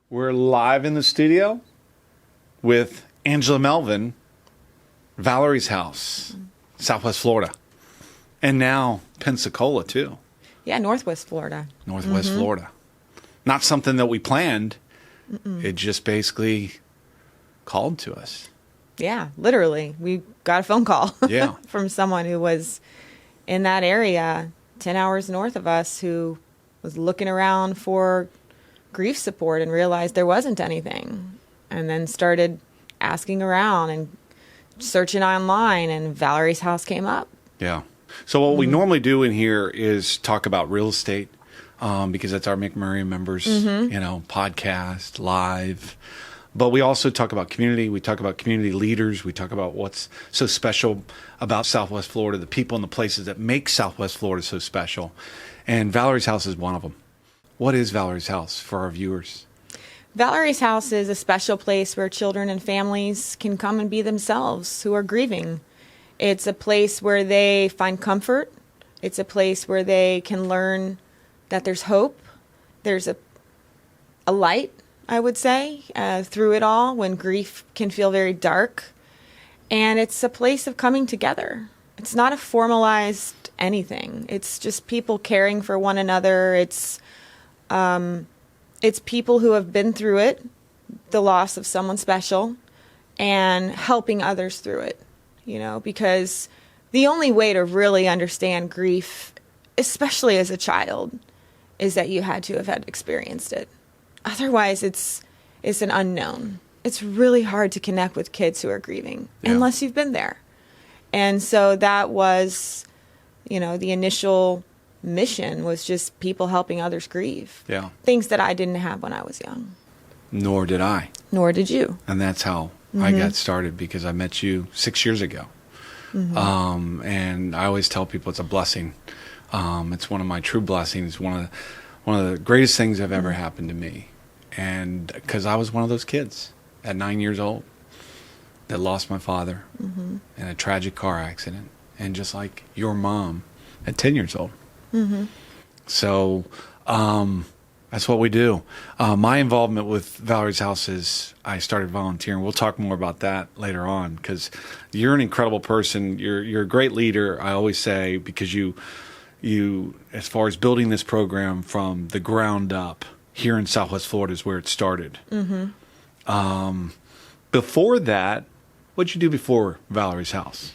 We're live in the studio with Angela Melvin, Valerie's house, Southwest Florida, and now Pensacola too. Yeah, Northwest Florida. Northwest Florida. Not something that we planned. It just basically called to us. Yeah, literally. We got a phone call Yeah. from someone who was in that area 10 hours north of us who was looking around for grief support and realized there wasn't anything, and then started asking around and searching online, and Valerie's house came up. Yeah. So what we normally do in here is talk about real estate, because that's our McMurray members, podcast, live. But we also talk about community. We talk about community leaders. We talk about what's so special about Southwest Florida, the people and the places that make Southwest Florida so special. And Valerie's house is one of them. What is Valerie's house for our viewers? Valerie's house is a special place where children and families can come and be themselves who are grieving. It's a place where they find comfort. It's a place where they can learn that there's hope. There's a light, I would say, through it all when grief can feel very dark. And it's a place of coming together. It's not a formalized anything. It's just people caring for one another. It's people who have been through it, the loss of someone special, and helping others through it, because the only way to really understand grief, especially as a child, is that you had to have experienced it. Otherwise, it's an unknown. It's really hard to connect with kids who are grieving unless you've been there. And so that was, the initial mission was just people helping others grieve. Yeah. Things that I didn't have when I was young. Nor did I. Nor did you. And that's how I got started, because I met you 6 years ago. And I always tell people it's a blessing. It's one of my true blessings, one of the greatest things that have ever happened to me. And because I was one of those kids at 9 years old that lost my father in a tragic car accident. And just like your mom at 10 years old. So that's what we do. My involvement with Valerie's house is I started volunteering. We'll talk more about that later on, because you're an incredible person. You're a great leader, I always say, because you as far as building this program from the ground up here in Southwest Florida is where it started. Before that, what'd you do before Valerie's house?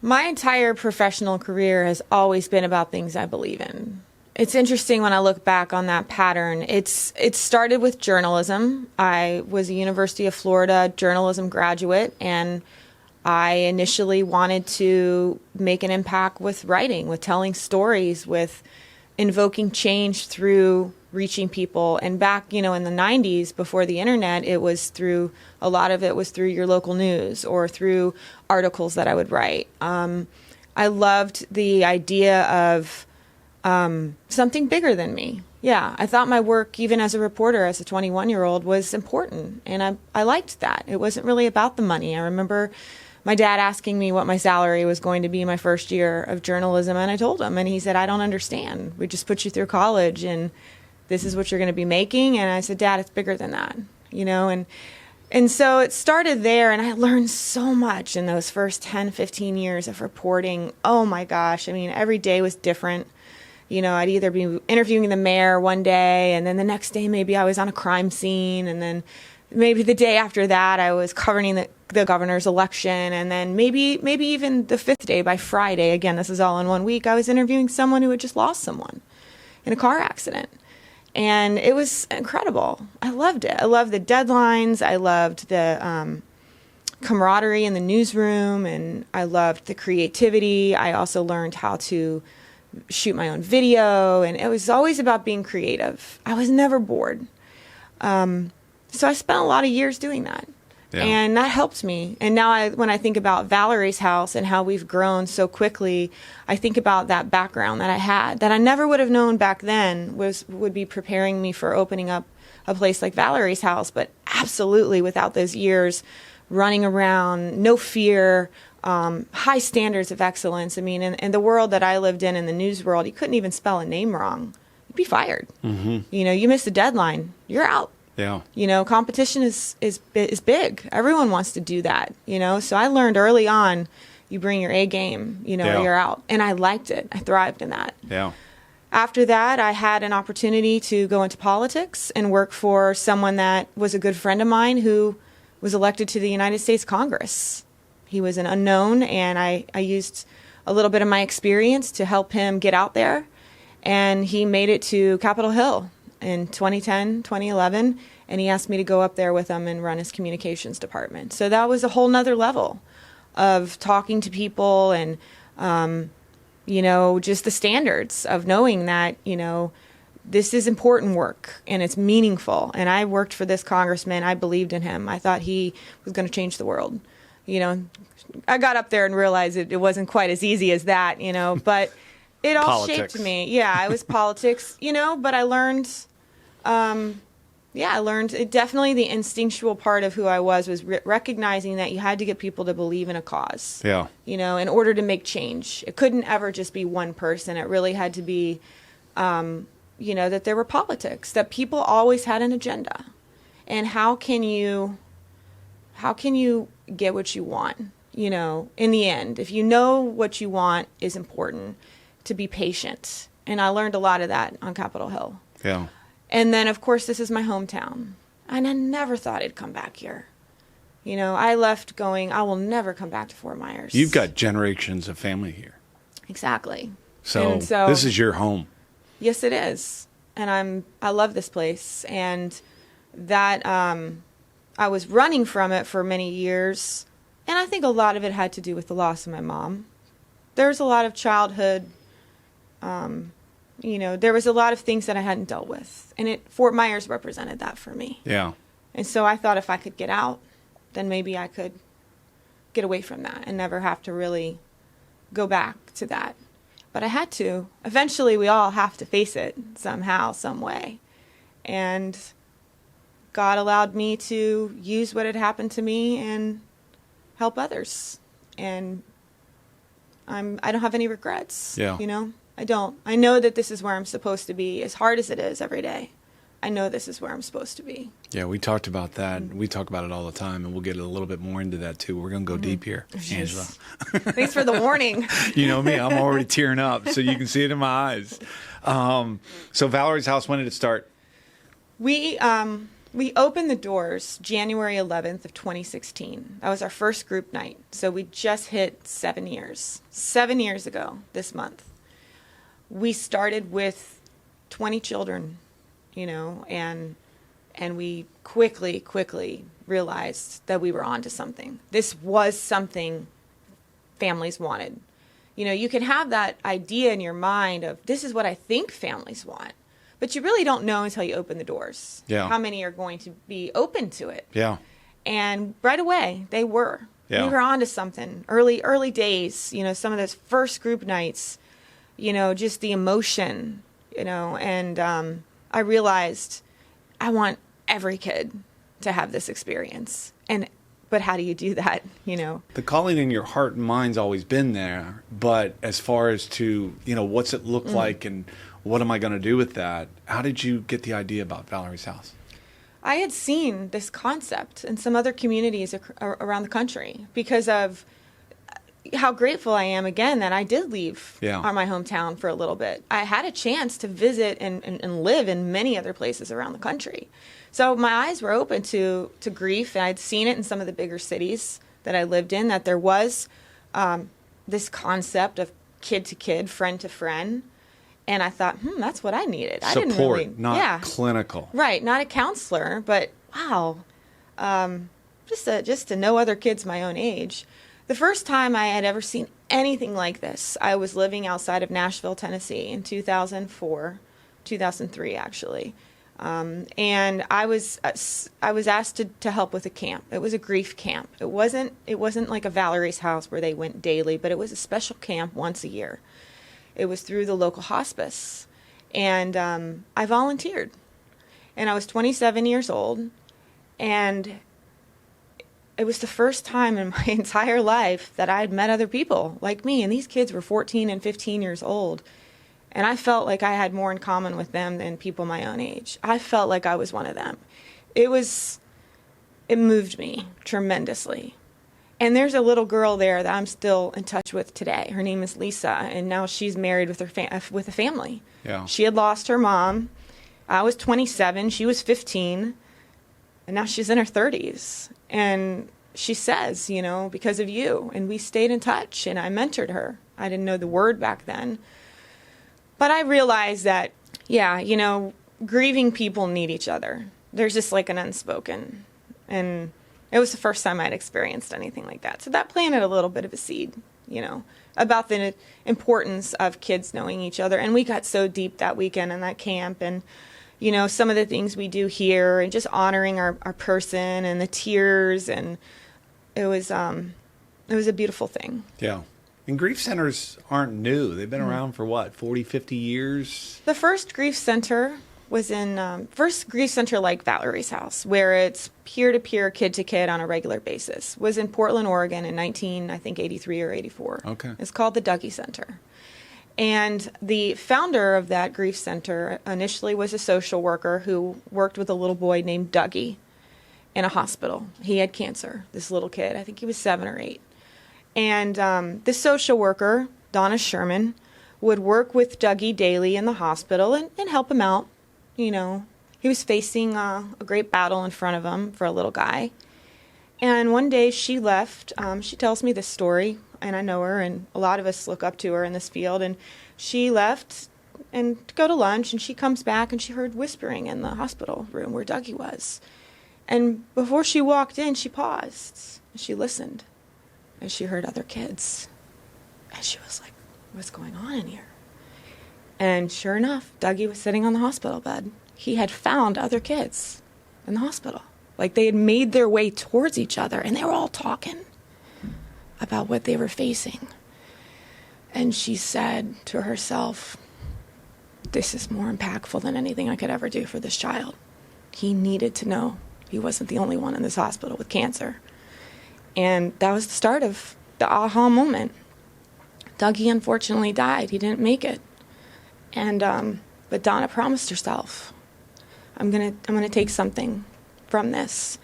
My entire professional career has always been about things I believe in. It's interesting when I look back on that pattern. It started with journalism. I was a University of Florida journalism graduate, and I initially wanted to make an impact with writing, with telling stories, with invoking change through reaching people. And back, in the 90s, before the internet, a lot of it was through your local news or through articles that I would write. I loved the idea of something bigger than me. Yeah, I thought my work, even as a reporter, as a 21-year-old, was important. And I liked that. It wasn't really about the money. I remember my dad asking me what my salary was going to be my first year of journalism, and I told him, and he said, "I don't understand. We just put you through college, and this is what you're going to be making." And I said, "Dad, it's bigger than that," And so it started there, and I learned so much in those first 10, 15 years of reporting. Oh my gosh. I mean, every day was different. I'd either be interviewing the mayor one day, and then the next day maybe I was on a crime scene, and then maybe the day after that I was covering the governor's election, and then maybe even the fifth day, by Friday, again, this is all in 1 week, I was interviewing someone who had just lost someone in a car accident. And it was incredible. I loved it. I loved the deadlines. I loved the camaraderie in the newsroom, and I loved the creativity. I also learned how to shoot my own video, and it was always about being creative. I was never bored. So I spent a lot of years doing that. Yeah. And that helped me. And now when I think about Valerie's house and how we've grown so quickly, I think about that background that I had that I never would have known back then would be preparing me for opening up a place like Valerie's house. But absolutely, without those years running around, no fear, high standards of excellence. I mean, in the world that I lived in the news world, you couldn't even spell a name wrong. You'd be fired. You miss a deadline, you're out. Yeah. Competition is big. Everyone wants to do that, So I learned early on, you bring your A game, you're out. And I liked it. I thrived in that. Yeah. After that, I had an opportunity to go into politics and work for someone that was a good friend of mine who was elected to the United States Congress. He was an unknown, and I used a little bit of my experience to help him get out there. And he made it to Capitol Hill in 2010, 2011, and he asked me to go up there with him and run his communications department. So that was a whole nother level of talking to people and, just the standards of knowing that, this is important work and it's meaningful. And I worked for this congressman. I believed in him. I thought he was going to change the world. I got up there and realized it wasn't quite as easy as that, but it all shaped me. Yeah, it was politics, but I learned, I learned it definitely the instinctual part of who I was recognizing that you had to get people to believe in a cause. Yeah. In order to make change. It couldn't ever just be one person. It really had to be, that there were politics, that people always had an agenda. And how can you get what you want, in the end? If you know what you want is important, to be patient. And I learned a lot of that on Capitol Hill. Yeah. And then, of course, this is my hometown. And I never thought I'd come back here. I left going, I will never come back to Fort Myers. You've got generations of family here. Exactly. So this is your home. Yes, it is. And I love this place. And that I was running from it for many years. And I think a lot of it had to do with the loss of my mom. There's a lot of childhood, there was a lot of things that I hadn't dealt with. And Fort Myers represented that for me. Yeah. And so I thought if I could get out, then maybe I could get away from that and never have to really go back to that. But I had to. Eventually, we all have to face it somehow, some way. And God allowed me to use what had happened to me and help others. And I don't have any regrets. Yeah. I don't. I know that this is where I'm supposed to be, as hard as it is every day. I know this is where I'm supposed to be. Yeah, we talked about that. We talk about it all the time, and we'll get a little bit more into that, too. We're going to go deep here, Angela. Thanks for the warning. You know me. I'm already tearing up, so you can see it in my eyes. So Valerie's house, when did it start? We opened the doors January 11th of 2016. That was our first group night. So we just hit 7 years. 7 years ago this month. We started with 20 children, and we quickly realized that we were onto something. This was something families wanted. You can have that idea in your mind of this is what I think families want, but you really don't know until you open the doors. Yeah. How many are going to be open to it? Yeah. And right away they were. Yeah. We were onto something. Early days, some of those first group nights, just the emotion, and I realized I want every kid to have this experience. But how do you do that, The calling in your heart and mind's always been there, but as far as to, what's it look like and what am I going to do with that? How did you get the idea about Valerie's house? I had seen this concept in some other communities around the country because of how grateful I am, again, that I did leave my hometown for a little bit. I had a chance to visit and live in many other places around the country. So my eyes were open to grief, and I'd seen it in some of the bigger cities that I lived in, that there was this concept of kid to kid, friend to friend. And I thought, that's what I needed. Support, I didn't really, not clinical. Right, not a counselor, but wow, just to know other kids my own age. The first time I had ever seen anything like this, I was living outside of Nashville, Tennessee in 2003 actually. And I was asked to help with a camp. It was a grief camp. It wasn't like a Valerie's house where they went daily, but it was a special camp once a year. It was through the local hospice. And I volunteered. And I was 27 years old. And it was the first time in my entire life that I had met other people like me. And these kids were 14 and 15 years old. And I felt like I had more in common with them than people my own age. I felt like I was one of them. it moved me tremendously. And there's a little girl there that I'm still in touch with today. Her name is Lisa, and now she's married with with a family. Yeah. She had lost her mom. I was 27, she was 15, and now she's in her 30s. And she says, you know, because of you, and we stayed in touch, and I mentored her. I didn't know the word back then. But I realized that, yeah, you know, grieving people need each other. There's just like an unspoken. And it was the first time I'd experienced anything like that. So that planted a little bit of a seed, you know, about the importance of kids knowing each other. And we got so deep that weekend in that camp. And, you know, some of the things we do here and just honoring our person and the tears. And it was a beautiful thing. Yeah. And grief centers aren't new. They've been around for what, 40, 50 years? The first grief center was first grief center like Valerie's house, where it's peer-to-peer, kid-to-kid on a regular basis, was in Portland, Oregon in 1983 or 84. Okay. It's called the Dougie Center. And the founder of that grief center initially was a social worker who worked with a little boy named Dougie in a hospital. He had cancer, this little kid. I think he was 7 or 8. And this social worker, Donna Sherman, would work with Dougie daily in the hospital and help him out. You know, he was facing a great battle in front of him for a little guy. And one day she left. She tells me this story, and I know her, and a lot of us look up to her in this field. And she left and to go to lunch, and she comes back, and she heard whispering in the hospital room where Dougie was. And before she walked in, she paused, and she listened. And she heard other kids. And she was like, what's going on in here? And sure enough, Dougie was sitting on the hospital bed. He had found other kids in the hospital. Like they had made their way towards each other, and they were all talking about what they were facing. And she said to herself, this is more impactful than anything I could ever do for this child. He needed to know he wasn't the only one in this hospital with cancer. And that was the start of the aha moment. Dougie unfortunately died. He didn't make it. And but Donna promised herself, I'm gonna take something from this.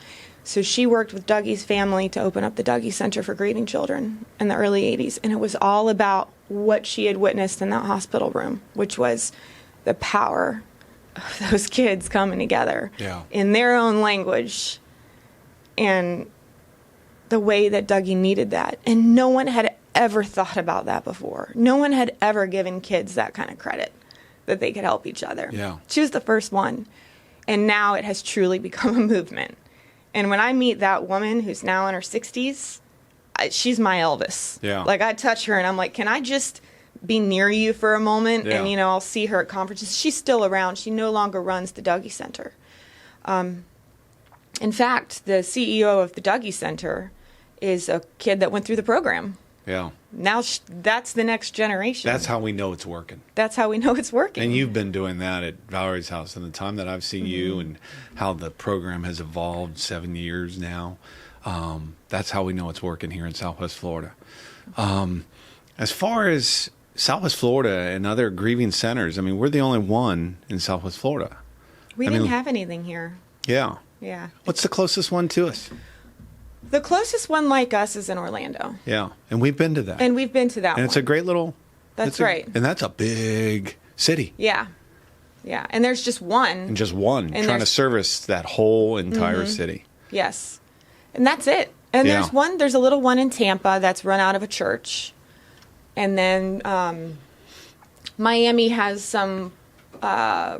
So she worked with Dougie's family to open up the Dougie Center for Grieving Children in the early 80s. And it was all about what she had witnessed in that hospital room, which was the power of those kids coming together in their own language. And the way that Dougie needed that. And no one had ever thought about that before. No one had ever given kids that kind of credit, that they could help each other. Yeah. She was the first one. And now it has truly become a movement. And when I meet that woman who's now in her 60s, she's my Elvis. Yeah. Like I touch her and I'm like, can I just be near you for a moment? Yeah. And, you know, I'll see her at conferences. She's still around. She no longer runs the Dougie Center. In fact, the CEO of the Dougie Center is a kid that went through the program. Yeah. Now that's the next generation. That's how we know it's working. That's how we know it's working. And you've been doing that at Valerie's house, and the time that I've seen you and how the program has evolved 7 years now, that's how we know it's working here in Southwest Florida. As far as Southwest Florida and other grieving centers, I mean, we're the only one in Southwest Florida. We didn't have anything here. Yeah. Yeah. What's the closest one to us? The closest one like us is in Orlando. Yeah. And we've been to that. And we've been to that And one. it's a great little... That's right. And that's a big city. Yeah. Yeah. And there's just one. And just one. And trying to service that whole entire city. Yes. And that's it. And there's a little one in Tampa that's run out of a church. And then Miami has some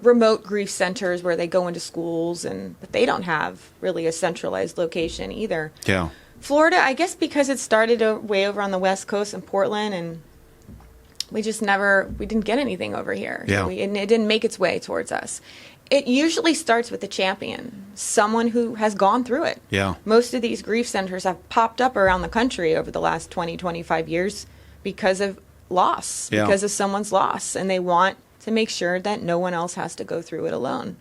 remote grief centers where they go into schools, but they don't have really a centralized location either. Yeah. Florida, I guess because it started way over on the West Coast in Portland, and we didn't get anything over here. Yeah. And it didn't make its way towards us. It usually starts with a champion, someone who has gone through it. Yeah. Most of these grief centers have popped up around the country over the last 20, 25 years because of loss, because of someone's loss, and they want to make sure that no one else has to go through it alone.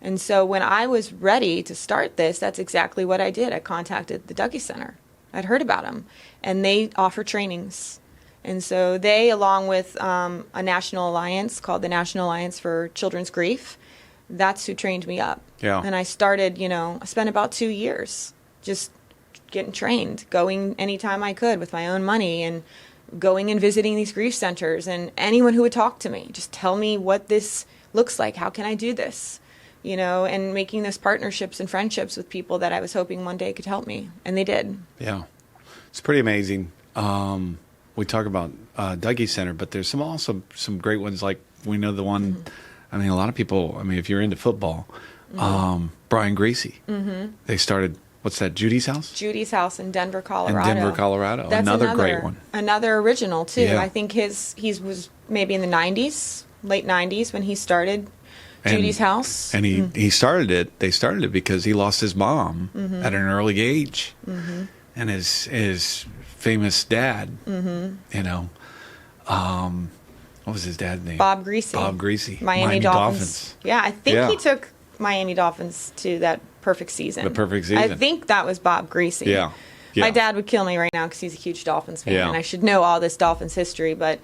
And so when I was ready to start this, that's exactly what I did. I contacted the Dougie Center. I'd heard about them, and they offer trainings. And so they, along with a national alliance called the National Alliance for Children's Grief, that's who trained me up. Yeah. And I started, I spent about 2 years just getting trained, going anytime I could with my own money, and going and visiting these grief centers, and anyone who would talk to me, just tell me what this looks like. How can I do this? And making those partnerships and friendships with people that I was hoping one day could help me. And they did. Yeah. It's pretty amazing. We talk about Dougie Center, but there's also some great ones. Like we know the one, mm-hmm. I mean, a lot of people, if you're into football, mm-hmm. Brian Greasy, mm-hmm. they started, what's that, Judy's House? Judy's House in Denver, Colorado. That's another great one. Another original, too. Yeah. I think he was maybe in the 90s, late 90s when he started Judy's House. And they started it because he lost his mom mm-hmm. at an early age. Mm-hmm. And his famous dad, mm-hmm. What was his dad's name? Bob Greasy. Miami Dolphins. Yeah, I think he took Miami Dolphins to that perfect season. The perfect season. I think that was Bob Greasy. Yeah. My dad would kill me right now because he's a huge Dolphins fan, and I should know all this Dolphins history. But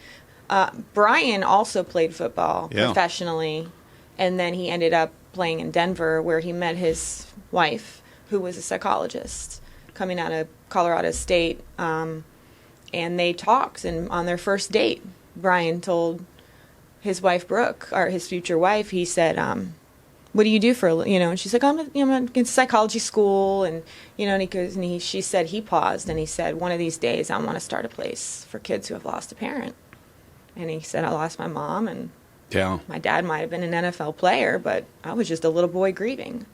Brian also played football professionally, and then he ended up playing in Denver, where he met his wife, who was a psychologist coming out of Colorado State, and they talked. And on their first date, Brian told his wife Brooke, or his future wife, he said, "What do you do for And she's like, "I'm in psychology school." And and he goes, and she said, he paused, and he said, "One of these days, I want to start a place for kids who have lost a parent." And he said, "I lost my mom, and my dad might have been an NFL player, but I was just a little boy grieving."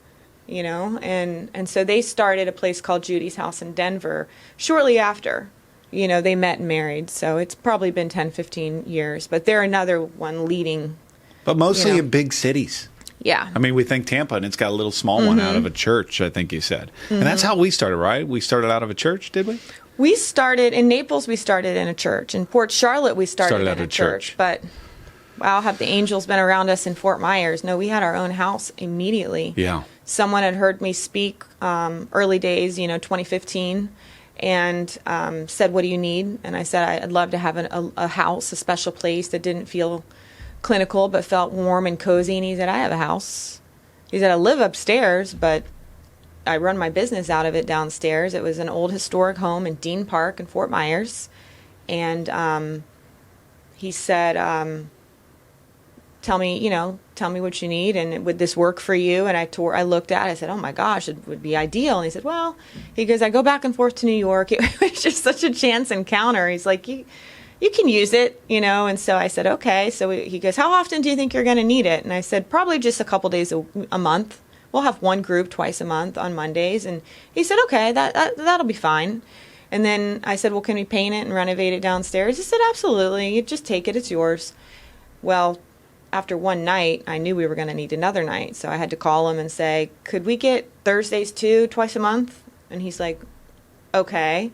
And so they started a place called Judy's House in Denver shortly after, they met and married. So it's probably been 10, 15 years, but they're another one leading. But mostly in big cities. Yeah. We think Tampa, and it's got a little small one out of a church, I think you said. Mm-hmm. And that's how we started, right? We started out of a church, did we? We started in Naples, we started in a church. In Port Charlotte, we started in a church. But wow, have the angels been around us in Fort Myers? No, we had our own house immediately. Yeah. Someone had heard me speak early days, 2015, and said, "What do you need?" And I said, "I'd love to have a house, a special place that didn't feel clinical but felt warm and cozy." And he said, "I have a house." He said, "I live upstairs, but I run my business out of it downstairs." It was an old historic home in Dean Park in Fort Myers. And he said, tell me what you need, and would this work for you? And I looked at it, I said, "Oh my gosh, it would be ideal." And he said, "Well," he goes, "I go back and forth to New York." It was just such a chance encounter. He's like, you can use it, And so I said, "Okay." So he goes, "How often do you think you're going to need it?" And I said, "Probably just a couple days a month. We'll have one group twice a month on Mondays." And he said, "Okay, that'll be fine." And then I said, "Well, can we paint it and renovate it downstairs?" He said, "Absolutely. You just take it. It's yours." Well, after one night, I knew we were going to need another night. So I had to call him and say, "Could we get Thursdays too, twice a month?" And he's like, "Okay."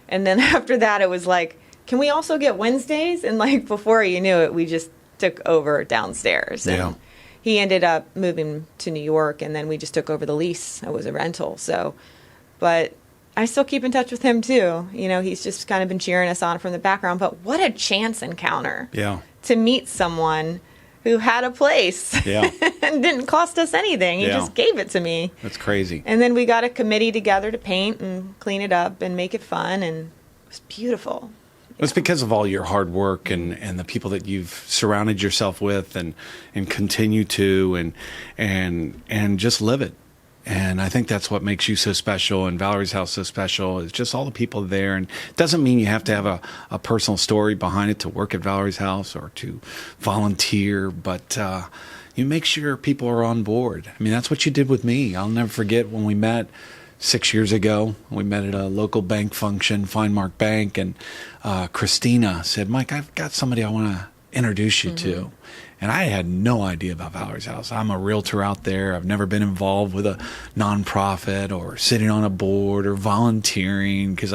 And then after that, it was like, "Can we also get Wednesdays?" And before you knew it, we just took over downstairs. And he ended up moving to New York, and then we just took over the lease. It was a rental. So, but I still keep in touch with him too. He's just kind of been cheering us on from the background. But what a chance encounter to meet someone who had a place and didn't cost us anything. He just gave it to me. That's crazy. And then we got a committee together to paint and clean it up and make it fun, and it was beautiful. It's because of all your hard work and the people that you've surrounded yourself with and continue to and just live it. And I think that's what makes you so special and Valerie's house so special. It's just all the people there. And it doesn't mean you have to have a personal story behind it to work at Valerie's house or to volunteer, but you make sure people are on board. That's what you did with me. I'll never forget when we met 6 years ago. We met at a local bank function, Finemark Bank, and Christina said, "Mike, I've got somebody I want to introduce you to." And I had no idea about Valerie's house. I'm a realtor out there. I've never been involved with a nonprofit or sitting on a board or volunteering because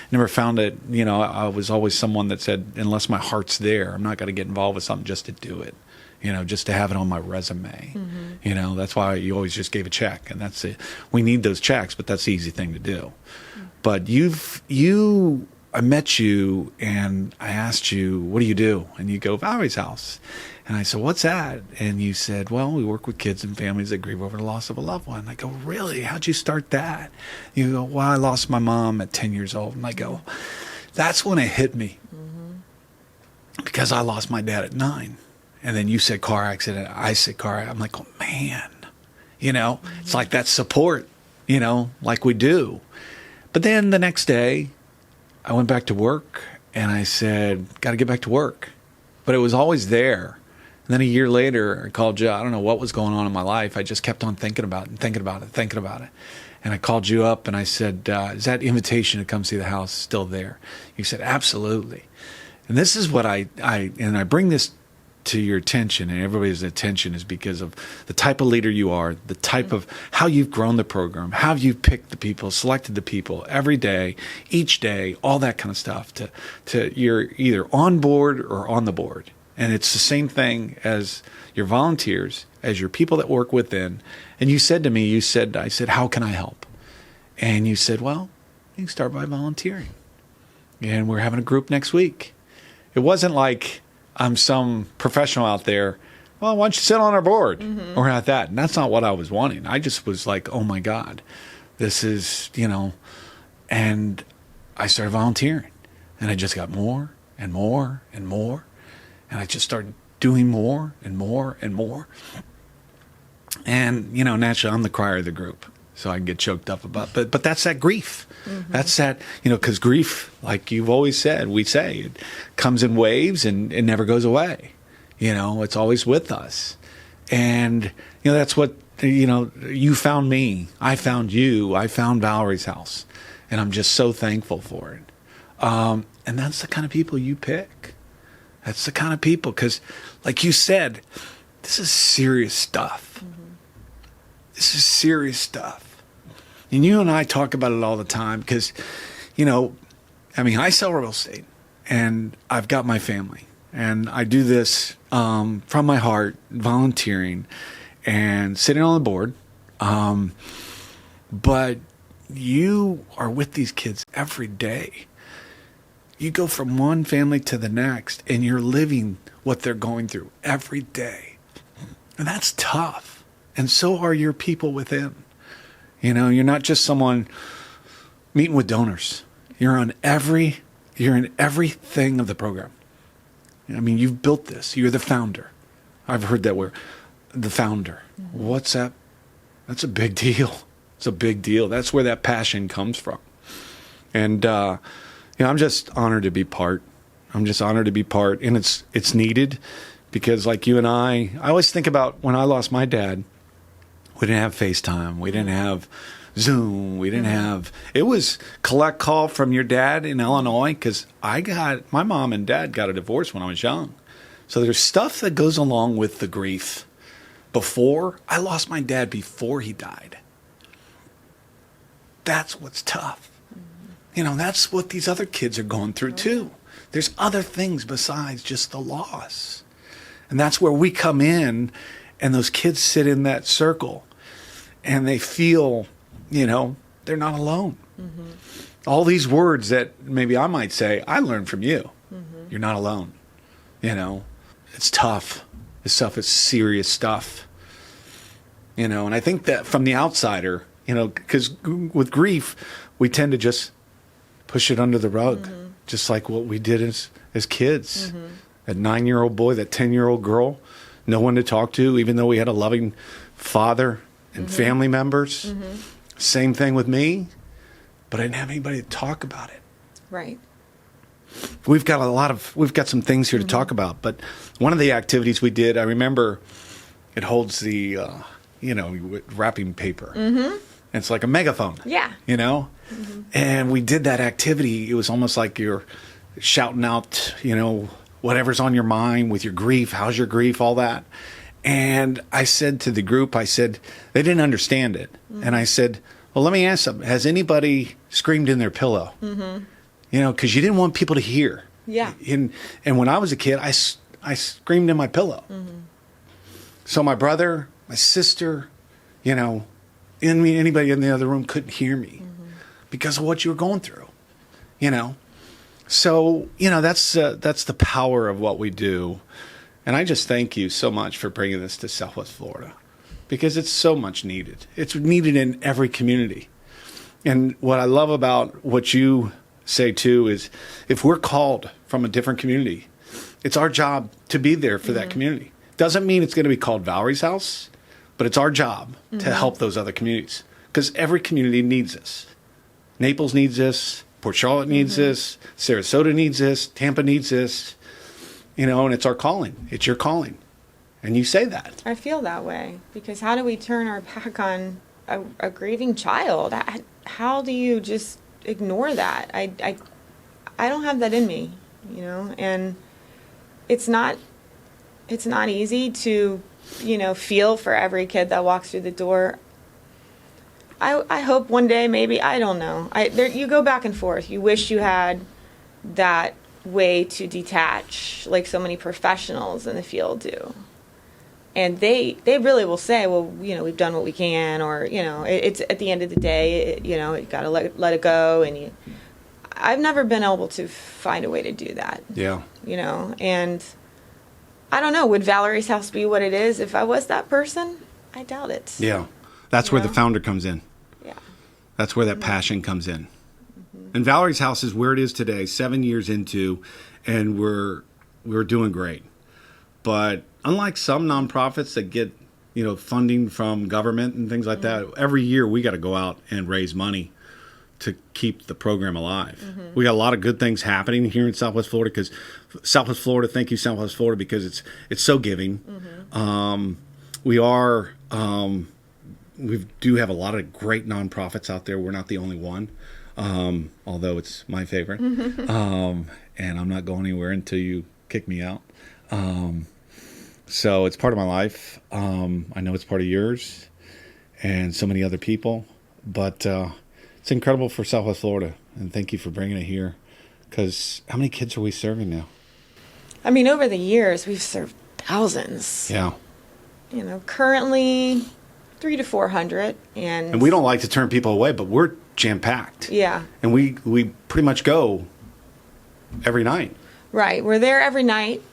never found it. I was always someone that said, unless my heart's there, I'm not going to get involved with something just to do it. Just to have it on my resume. Mm-hmm. That's why you always just gave a check, and that's it. We need those checks, but that's the easy thing to do. Mm-hmm. But you I met you and I asked you, what do you do? And you go, Valerie's house. And I said, what's that? And you said, well, we work with kids and families that grieve over the loss of a loved one. I go, really? How'd you start that? You go, well, I lost my mom at 10 years old. And I go, that's when it hit me. Because I lost my dad at 9. And then you said car accident. I said car accident. I'm like, oh, man. You know, it's like that support, you know, like we do. But then the next day, I went back to work and I said, got to get back to work. But it was always there. And then a year later, I called you. I don't know what was going on in my life. I just kept on thinking about it and thinking about it, thinking about it. And I called you up and I said, is that invitation to come see the house still there? You said, absolutely. And this is what I bring this to your attention and everybody's attention is because of the type of leader you are, the type of how you've grown the program, how you've picked the people, selected the people every day, each day, all that kind of stuff to you're either on board or on the board. And it's the same thing as your volunteers, as your people that work within. And you said to me, I said, how can I help? And you said, well, you can start by volunteering. And we're having a group next week. It wasn't like I'm some professional out there, well, why don't you sit on our board? Or not that. And that's not what I was wanting. I just was like, oh my God, this is, you know, and I started volunteering. And I just got more and more and more. And I just started doing more and more and more. And, you know, naturally, I'm the crier of the group. So I can get choked up about but that's that grief. That's that, you know, because grief, like you've always said, we say, it comes in waves and it never goes away. You know, it's always with us. And, you know, that's what, you know, you found me. I found you. I found Valerie's house. And I'm just so thankful for it. And that's the kind of people you pick. That's the kind of people, because like you said, this is serious stuff. This is serious stuff. And you and I talk about it all the time because, you know, I mean, I sell real estate and I've got my family and I do this from my heart, volunteering and sitting on the board. But you are with these kids every day. You go from one family to the next and you're living what they're going through every day. And that's tough. And so are your people within. You know, you're not just someone meeting with donors. You're in everything of the program. I mean, you've built this. You're the founder. I've heard that word, the founder. What's that? That's a big deal. It's a big deal. That's where that passion comes from. And, you know, I'm just honored to be part. I'm just honored to be part. And it's needed because like you and I always think about when I lost my dad, we didn't have FaceTime. We didn't have Zoom. We didn't have, it was collect call from your dad in Illinois because my mom and dad got a divorce when I was young. So there's stuff that goes along with the grief. I lost my dad before he died. That's what's tough. You know, that's what these other kids are going through too. There's other things besides just the loss. And that's where we come in and those kids sit in that circle and they feel, you know, they're not alone. All these words that maybe I might say, I learned from you. You're not alone. You know, it's tough. It's tough. It's serious stuff. You know, and I think that from the outsider, you know, because with grief, we tend to just push it under the rug, just like what we did as kids. That 9-year-old boy, that 10-year-old girl, no one to talk to, even though we had a loving father and family members. Same thing with me, but I didn't have anybody to talk about it. Right. We've got some things here to talk about, but one of the activities we did, I remember it holds the, you know, wrapping paper. And it's like a megaphone. Yeah. You know? And we did that activity. It was almost like you're shouting out, you know, whatever's on your mind with your grief. How's your grief? All that. And I said to the group, they didn't understand it. And I said, well, let me ask something. Has anybody screamed in their pillow? You know, because you didn't want people to hear. Yeah. And when I was a kid, I screamed in my pillow. So my brother, my sister, you know, anybody in the other room couldn't hear me because of what you were going through, you know. So, that's the power of what we do. And I just thank you so much for bringing this to Southwest Florida, because it's so much needed. It's needed in every community. And what I love about what you say too is, if we're called from a different community, it's our job to be there for that community. Doesn't mean it's going to be called Valerie's House, but it's our job to help those other communities, because every community needs this. Naples needs this. Port Charlotte needs this. Sarasota needs this. Tampa needs this. And it's our calling. It's your calling. And you say that. I feel that way, because how do we turn our back on a grieving child? How do you just ignore that? I don't have that in me, and it's not easy to, feel for every kid that walks through the door. I hope one day, maybe, I don't know. You go back and forth. You wish you had that way to detach, like so many professionals in the field do. And they really will say, well, we've done what we can, or, it's at the end of the day, you got to let it go. And I've never been able to find a way to do that. Yeah. And I don't know, would Valerie's House be what it is if I was that person? I doubt it. Yeah. That's where the founder comes in. Yeah. That's where that passion comes in. And Valerie's House is where it is today, 7 years into, and we're doing great. But unlike some nonprofits that get, funding from government and things like that, every year we got to go out and raise money to keep the program alive. We got a lot of good things happening here in Southwest Florida, because Southwest Florida, thank you Southwest Florida, because it's so giving. We do have a lot of great nonprofits out there. We're not the only one, although it's my favorite. And I'm not going anywhere until you kick me out. So it's part of my life. I know it's part of yours and so many other people. But it's incredible for Southwest Florida. And thank you for bringing it here. Because how many kids are we serving now? I mean, over the years, we've served thousands. Yeah. Currently 300 to 400, and we don't like to turn people away, but we're jam-packed. Yeah. And we pretty much go every night. Right. We're there every night.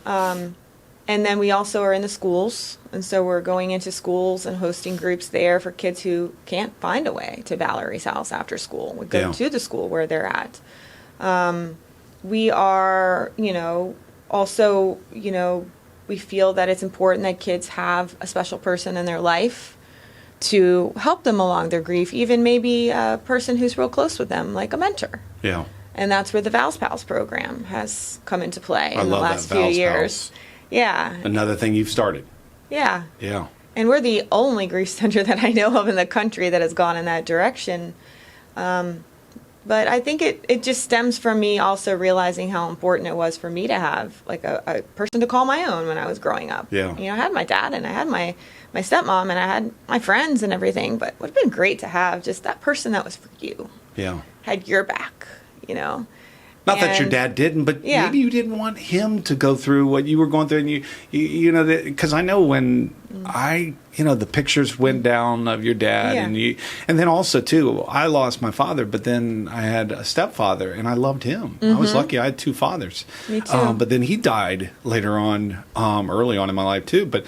And then we also are in the schools. And so we're going into schools and hosting groups there for kids who can't find a way to Valerie's House after school. We go to the school where they're at. We are, also, we feel that it's important that kids have a special person in their life to help them along their grief, even maybe a person who's real close with them, like a mentor. Yeah. And that's where the Val's Pals program has come into play in the love last that few Val's years. Pals. Yeah. Another thing you've started. Yeah. Yeah. And we're the only grief center that I know of in the country that has gone in that direction. But I think it just stems from me also realizing how important it was for me to have like a person to call my own when I was growing up. Yeah. I had my dad and I had my stepmom and I had my friends and everything, but it would have been great to have just that person that was for you. Yeah. Had your back, Not that your dad didn't, but maybe you didn't want him to go through what you were going through. And because I know when the pictures went down of your dad and then also too, I lost my father, but then I had a stepfather and I loved him. I was lucky. I had two fathers. Me too. But then he died later on, early on in my life too. But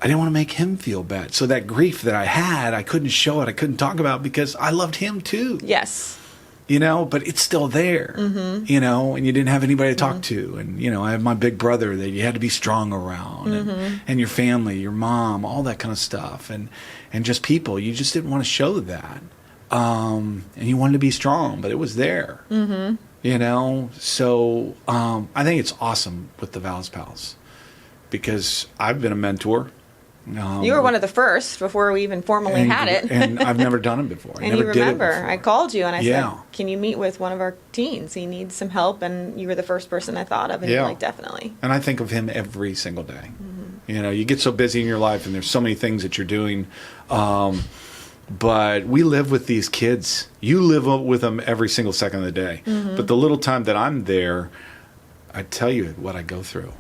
I didn't want to make him feel bad. So that grief that I had, I couldn't show it. I couldn't talk about it because I loved him too. Yes. But it's still there, and you didn't have anybody to talk to. And, I have my big brother that you had to be strong around and your family, your mom, all that kind of stuff. And just people, you just didn't want to show that. And you wanted to be strong, but it was there, So I think it's awesome with the Val's Pals because I've been a mentor. You were one of the first before we even formally had it. And I've never done it before. And you remember, I called you and I said, Yeah. can you meet with one of our teens? He needs some help. And you were the first person I thought of. And you're like, definitely. And I think of him every single day. You get so busy in your life and there's so many things that you're doing. But we live with these kids. You live with them every single second of the day. But the little time that I'm there, I tell you what I go through.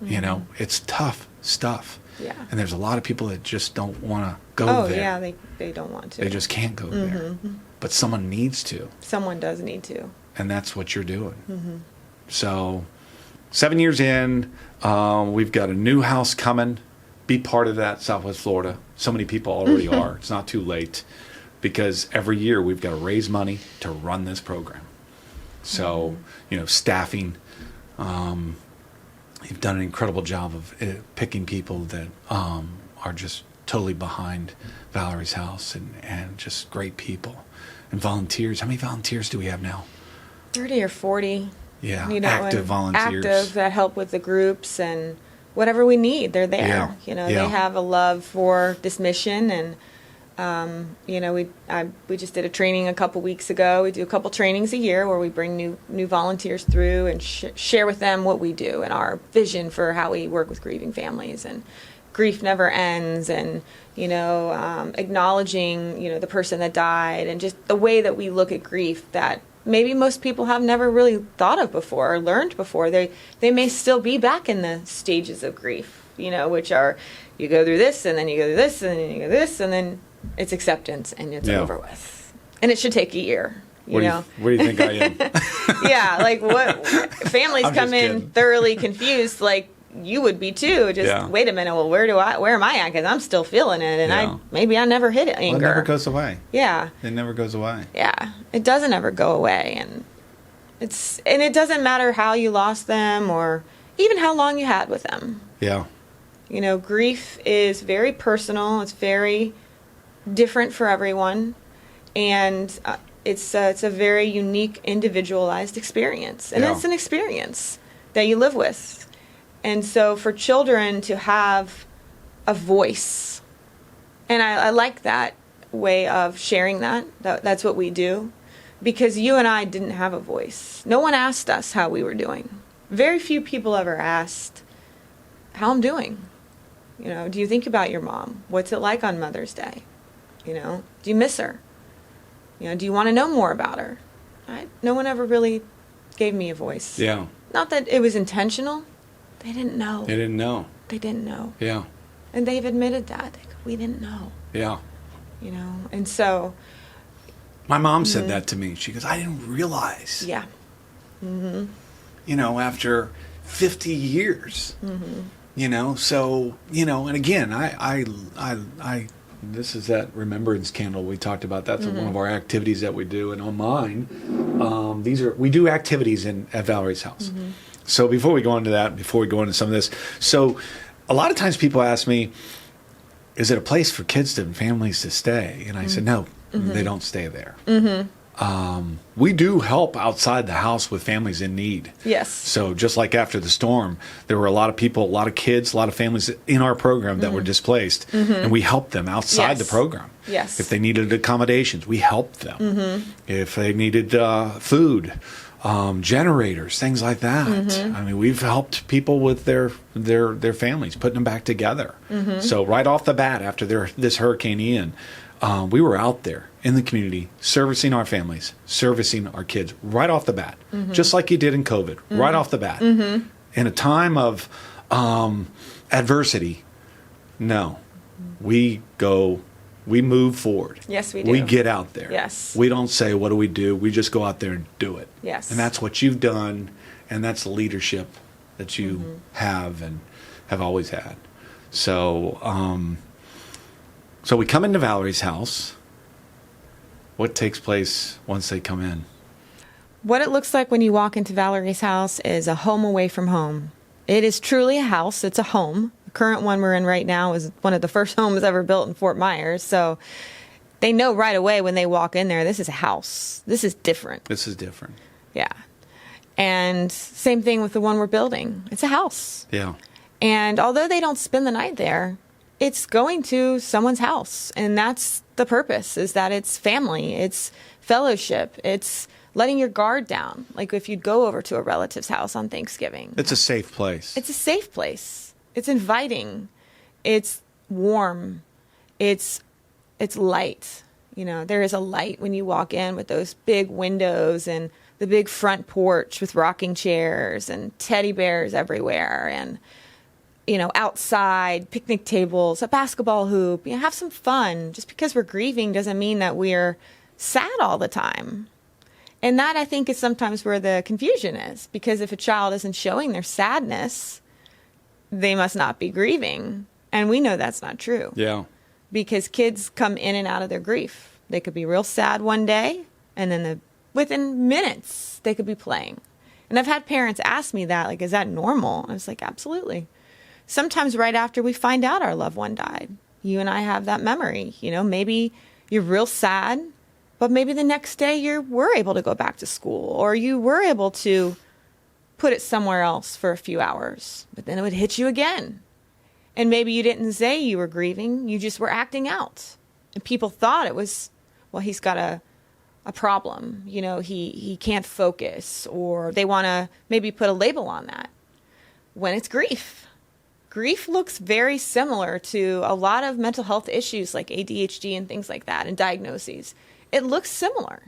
It's tough stuff. Yeah. And there's a lot of people that just don't want to go there. Oh, yeah, they don't want to. They just can't go there. But someone needs to. Someone does need to. And that's what you're doing. So 7 years in, we've got a new house coming. Be part of that, Southwest Florida. So many people already are. It's not too late, because every year we've got to raise money to run this program. So, staffing. You've done an incredible job of picking people that are just totally behind Valerie's house, and just great people. And volunteers. How many volunteers do we have now? 30 or 40. Yeah, active volunteers. Active that help with the groups, and whatever we need, they're there. Yeah. They have a love for this mission, and we just did a training a couple weeks ago. We do a couple trainings a year where we bring new volunteers through and share with them what we do and our vision for how we work with grieving families. And grief never ends, and acknowledging the person that died, and just the way that we look at grief that maybe most people have never really thought of before or learned before. They may still be back in the stages of grief, which are, you go through this, and then you go through this, and then you go through this, and then it's acceptance, and it's over with. And it should take a year. What do you think I am? Yeah, like what families come in kidding. thoroughly confused, like you would be too. Wait a minute, well, where am I at? Because I'm still feeling it, and maybe I never hit anger. Well, it never goes away. Yeah, it never goes away. Yeah, it doesn't ever go away, and it doesn't matter how you lost them or even how long you had with them. Yeah, grief is very personal. It's very different for everyone, and it's a very unique, individualized experience, and it's an experience that you live with. And so for children to have a voice, and I like that way of sharing that's what we do, because you and I didn't have a voice. No one asked us how we were doing. Very few people ever asked how I'm doing. Do you think about your mom? What's it like on Mother's Day? Do you miss her? Do you want to know more about her? No one ever really gave me a voice. Yeah. Not that it was intentional. They didn't know. They didn't know. They didn't know. Yeah. And they've admitted that. We didn't know. Yeah. And so. My mom said that to me. She goes, I didn't realize. Yeah. After 50 years. So, and again, I this is that remembrance candle we talked about. That's one of our activities that we do. And on mine, we do activities at Valerie's house. So before we go into some of this, so a lot of times people ask me, is it a place for kids and families to stay? And I said, no, they don't stay there. We do help outside the house with families in need. Yes. So just like after the storm, there were a lot of people, a lot of kids, a lot of families in our program that were displaced, and we helped them outside the program. Yes. If they needed accommodations, we helped them. If they needed food, generators, things like that. I mean, we've helped people with their families, putting them back together. So right off the bat, after this Hurricane Ian, we were out there in the community, servicing our families, servicing our kids right off the bat, just like you did in COVID, right off the bat. In a time of adversity, no, we move forward. Yes, we do. We get out there. Yes. We don't say, what do? We just go out there and do it. Yes. And that's what you've done, and that's the leadership that you have and have always had. So, so we come into Valerie's house. What takes place once they come in? What it looks like when you walk into Valerie's house is a home away from home. It is truly a house. It's a home. The current one we're in right now is one of the first homes ever built in Fort Myers. So they know right away when they walk in there, this is a house. This is different. This is different. Yeah. And same thing with the one we're building. It's a house. Yeah. And although they don't spend the night there, it's going to someone's house. And that's the purpose, is that it's family, it's fellowship, it's letting your guard down. Like if you'd go over to a relative's house on Thanksgiving. It's a safe place. It's a safe place. It's inviting. It's warm. It's light. There is a light when you walk in with those big windows and the big front porch with rocking chairs and teddy bears everywhere and outside, picnic tables, a basketball hoop, have some fun. Just because we're grieving doesn't mean that we're sad all the time. And that, I think, is sometimes where the confusion is, because if a child isn't showing their sadness, they must not be grieving. And we know that's not true. Yeah. Because kids come in and out of their grief. They could be real sad one day, and then within minutes, they could be playing. And I've had parents ask me that, like, is that normal? I was like, absolutely. Sometimes right after we find out our loved one died, you and I have that memory. You know, maybe you're real sad, but maybe the next day you were able to go back to school, or you were able to put it somewhere else for a few hours, but then it would hit you again. And maybe you didn't say you were grieving, you just were acting out. And people thought it was, well, he's got a problem. You know, he can't focus, or they want to maybe put a label on that when it's grief. Grief looks very similar to a lot of mental health issues like ADHD and things like that, and diagnoses. It looks similar.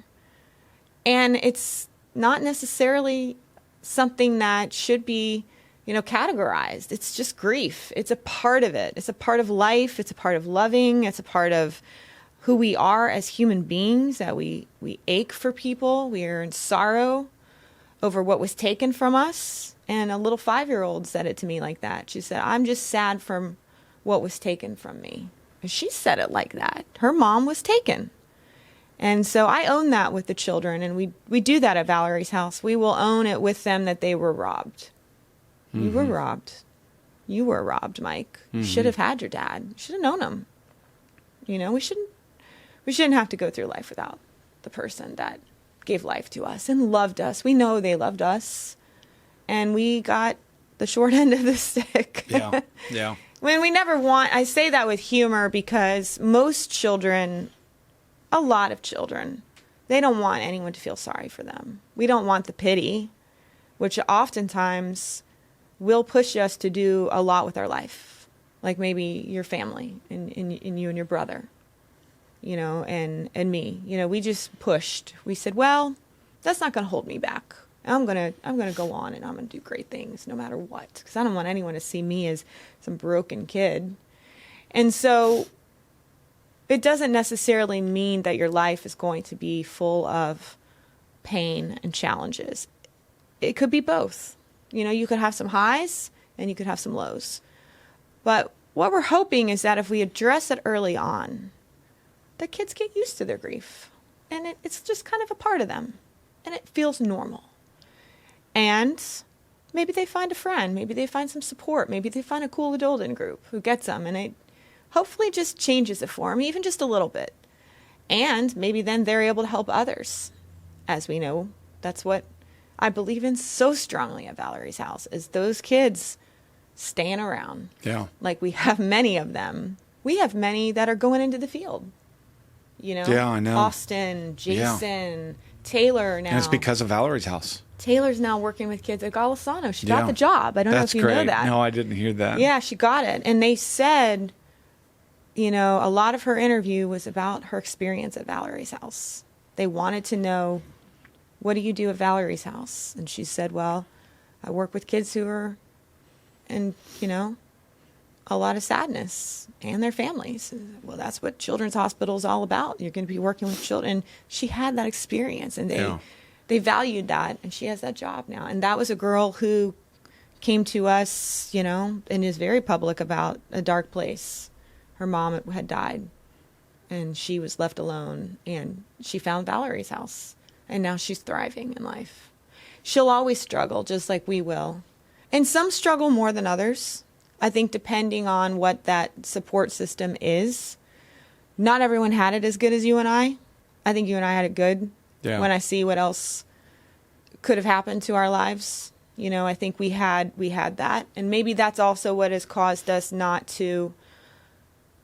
And it's not necessarily something that should be, you know, categorized. It's just grief. It's a part of it. It's a part of life. It's a part of loving. It's a part of who we are as human beings, that we ache for people. We are in sorrow over what was taken from us. And a little 5-year-old said it to me like that. She said, I'm just sad from what was taken from me. And she said it like that. Her mom was taken. And so I own that with the children. And we do that at Valerie's house. We will own it with them that they were robbed. Mm-hmm. You were robbed. You were robbed, Mike. Mm-hmm. You should have had your dad. You should have known him. You know, we shouldn't have to go through life without the person that gave life to us and loved us. We know they loved us. And we got the short end of the stick. Yeah, yeah. When we never want, I say that with humor because most children, a lot of children, they don't want anyone to feel sorry for them. We don't want the pity, which oftentimes will push us to do a lot with our life. Like maybe your family and you and your brother, you know, and me. You know, we just pushed. We said, well, that's not going to hold me back. I'm gonna go on and I'm gonna do great things no matter what, because I don't want anyone to see me as some broken kid. And so it doesn't necessarily mean that your life is going to be full of pain and challenges. It could be both. You know, you could have some highs and you could have some lows. But what we're hoping is that if we address it early on, that kids get used to their grief, and it's just kind of a part of them, and it feels normal. And maybe they find a friend, maybe they find some support, maybe they find a cool adult in group who gets them, and it hopefully just changes it for them, even just a little bit. And maybe then they're able to help others. As we know, that's what I believe in so strongly at Valerie's house, is those kids staying around. Yeah. Like we have many of them. We have many that are going into the field. You know? Yeah, I know. Austin, Jason, Taylor now. And it's because of Valerie's house. Taylor's now working with kids at Golisano. She got the job. I don't know if you know that. No, I didn't hear that. Yeah, she got it. And they said, you know, a lot of her interview was about her experience at Valerie's house. They wanted to know, what do you do at Valerie's house? And she said, well, I work with kids who are in, you know, a lot of sadness and their families. Well, that's what Children's Hospital is all about. You're going to be working with children. And she had that experience, and they valued that, and she has that job now. And that was a girl who came to us, you know, and is very public about a dark place. Her mom had died, and she was left alone, and she found Valerie's house, and now she's thriving in life. She'll always struggle, just like we will. And some struggle more than others. I think depending on what that support system is. Not everyone had it as good as you and I. I think you and I had it good. Yeah. When I see what else could have happened to our lives, you know, I think we had that. And maybe that's also what has caused us not to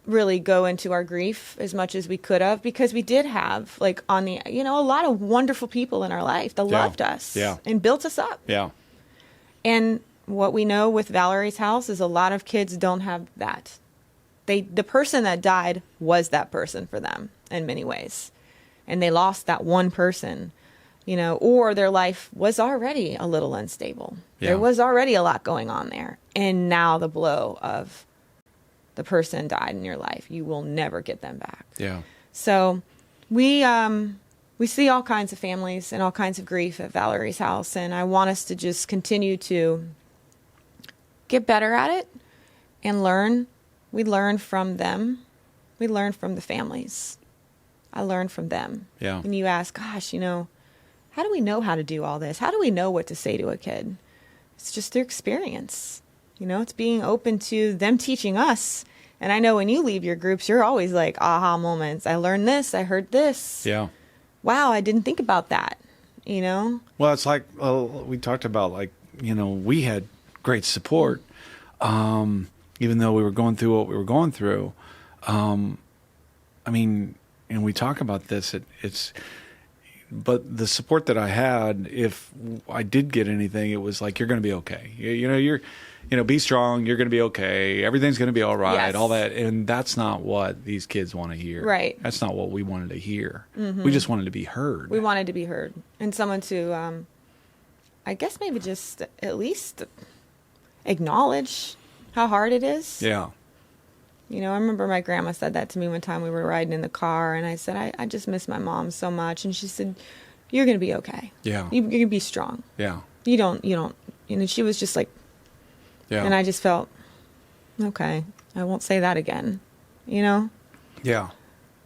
really go into our grief as much as we could have, because we did have, like, on the, you know, a lot of wonderful people in our life that loved us and built us up. Yeah. And what we know with Valerie's house is a lot of kids don't have that. The person that died was that person for them in many ways. And they lost that one person, you know, or their life was already a little unstable. Yeah. There was already a lot going on there. And now the blow of the person died in your life, you will never get them back. Yeah. So we we see all kinds of families and all kinds of grief at Valerie's house, and I want us to just continue to get better at it and learn. We learn from them. We learn from the families. I learn from them. Yeah. And you ask, gosh, how do we know how to do all this? How do we know what to say to a kid? It's just their experience. It's being open to them teaching us. And I know when you leave your groups, you're always like, aha moments. I learned this. I heard this. Yeah. Wow, I didn't think about that, Well, it's like, we talked about, like, we had great support, even though we were going through what we were going through. And we talk about this, but the support that I had, if I did get anything, it was like, you're going to be okay. Be strong. You're going to be okay. Everything's going to be all right. Yes. All that. And that's not what these kids want to hear. Right. That's not what we wanted to hear. Mm-hmm. We just wanted to be heard. We wanted to be heard. And someone to, I guess maybe just at least acknowledge how hard it is. Yeah. I remember my grandma said that to me one time. We were riding in the car, and I said, I just miss my mom so much. And she said, you're going to be okay. Yeah. You're going to be strong. Yeah. You don't, she was just like, yeah. And I just felt, okay, I won't say that again, Yeah.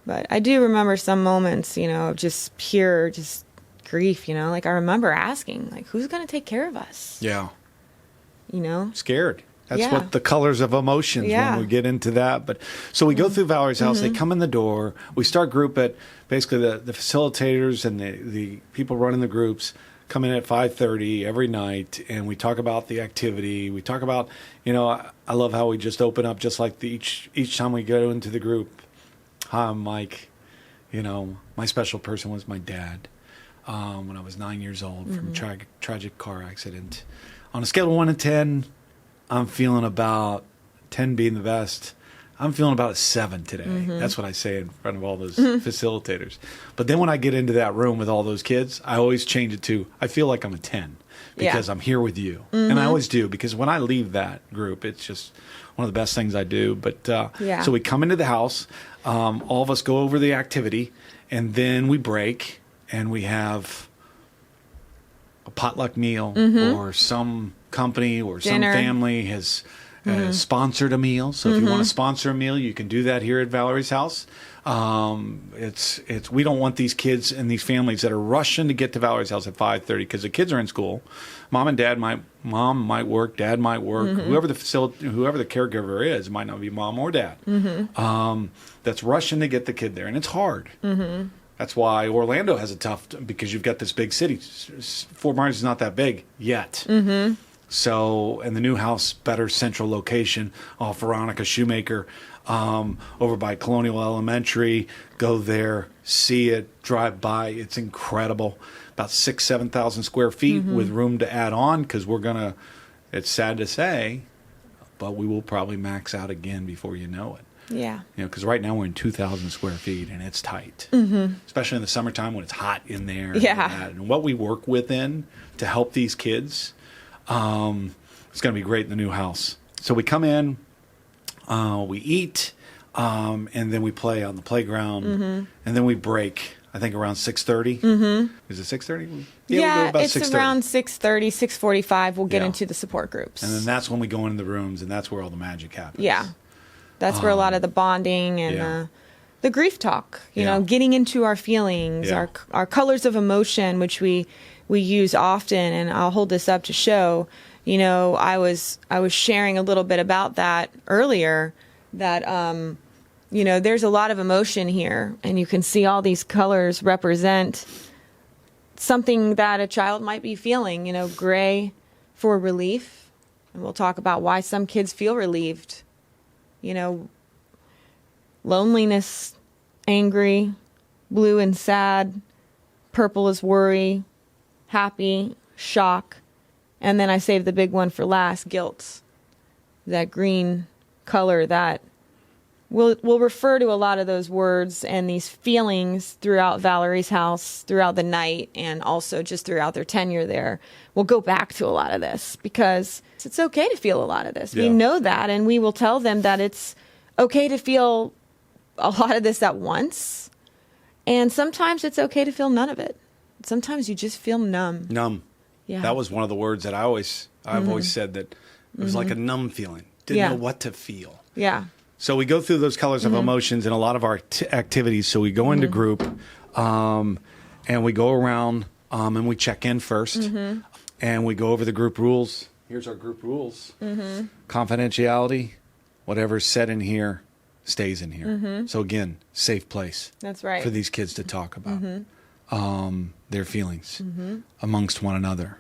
But I do remember some moments, of just pure, grief, like I remember asking, like, who's going to take care of us? Yeah. Scared. That's Yeah. what the colors of emotions Yeah. when we get into that. But so we go through Valerie's house. They come in the door. We start group at basically the facilitators and the people running the groups come in at 5:30 every night, and we talk about the activity. We talk about, I love how we just open up just like each time we go into the group. Hi, I'm Mike. My special person was my dad when I was 9 years old from a tragic car accident. On a scale of 1 to 10, I'm feeling about 10 being the best. I'm feeling about a 7 today. That's what I say in front of all those facilitators. But then when I get into that room with all those kids, I always change it to, I feel like I'm a 10 because I'm here with you. And I always do, because when I leave that group, it's just one of the best things I do. But so we come into the house, all of us go over the activity, and then we break and we have a potluck meal or some company or Dinner. some family has sponsored a meal. So if you want to sponsor a meal, you can do that here at Valerie's house. We don't want these kids and these families that are rushing to get to Valerie's house at 5:30 because the kids are in school. Mom might work, dad might work. Whoever the caregiver is, it might not be mom or dad. That's rushing to get the kid there, and it's hard. That's why Orlando has a tough, because you've got this big city. Fort Myers is not that big yet. So, and the new house, better central location off Veronica Shoemaker, over by Colonial Elementary. Go there, see it, drive by. It's incredible. About 7,000 square feet with room to add on, because it's sad to say, but we will probably max out again before you know it. Yeah. Because right now we're in 2,000 square feet and it's tight, especially in the summertime when it's hot in there. Yeah. And what we work within to help these kids, it's going to be great in the new house. So we come in, we eat, and then we play on the playground, and then we break. I think around 6:30. Is it 6:30? Yeah, we'll go about it's 6:30. around 6:30, 6:45. We'll get into the support groups. And then that's when we go into the rooms, and that's where all the magic happens. Yeah. That's where a lot of the bonding and the grief talk, getting into our feelings, our colors of emotion, which we use often. And I'll hold this up to show, I was sharing a little bit about that earlier, that, there's a lot of emotion here, and you can see all these colors represent something that a child might be feeling, gray for relief. And we'll talk about why some kids feel relieved. Loneliness, angry, blue and sad, purple is worry, happy, shock, and then I saved the big one for last, guilt. That green color that we'll refer to a lot of those words and these feelings throughout Valerie's house, throughout the night, and also just throughout their tenure there. We'll go back to a lot of this because it's okay to feel a lot of this. Yeah. We know that, and we will tell them that it's okay to feel a lot of this at once. And sometimes it's okay to feel none of it. Sometimes you just feel numb. Numb. Yeah. That was one of the words that I've always said, that it was like a numb feeling. Didn't know what to feel. Yeah. So we go through those colors of emotions in a lot of our activities. So we go into group, and we go around, and we check in first, and we go over the group rules. Here's our group rules. Confidentiality, whatever's said in here stays in here. So again, safe place. That's right. For these kids to talk about their feelings amongst one another.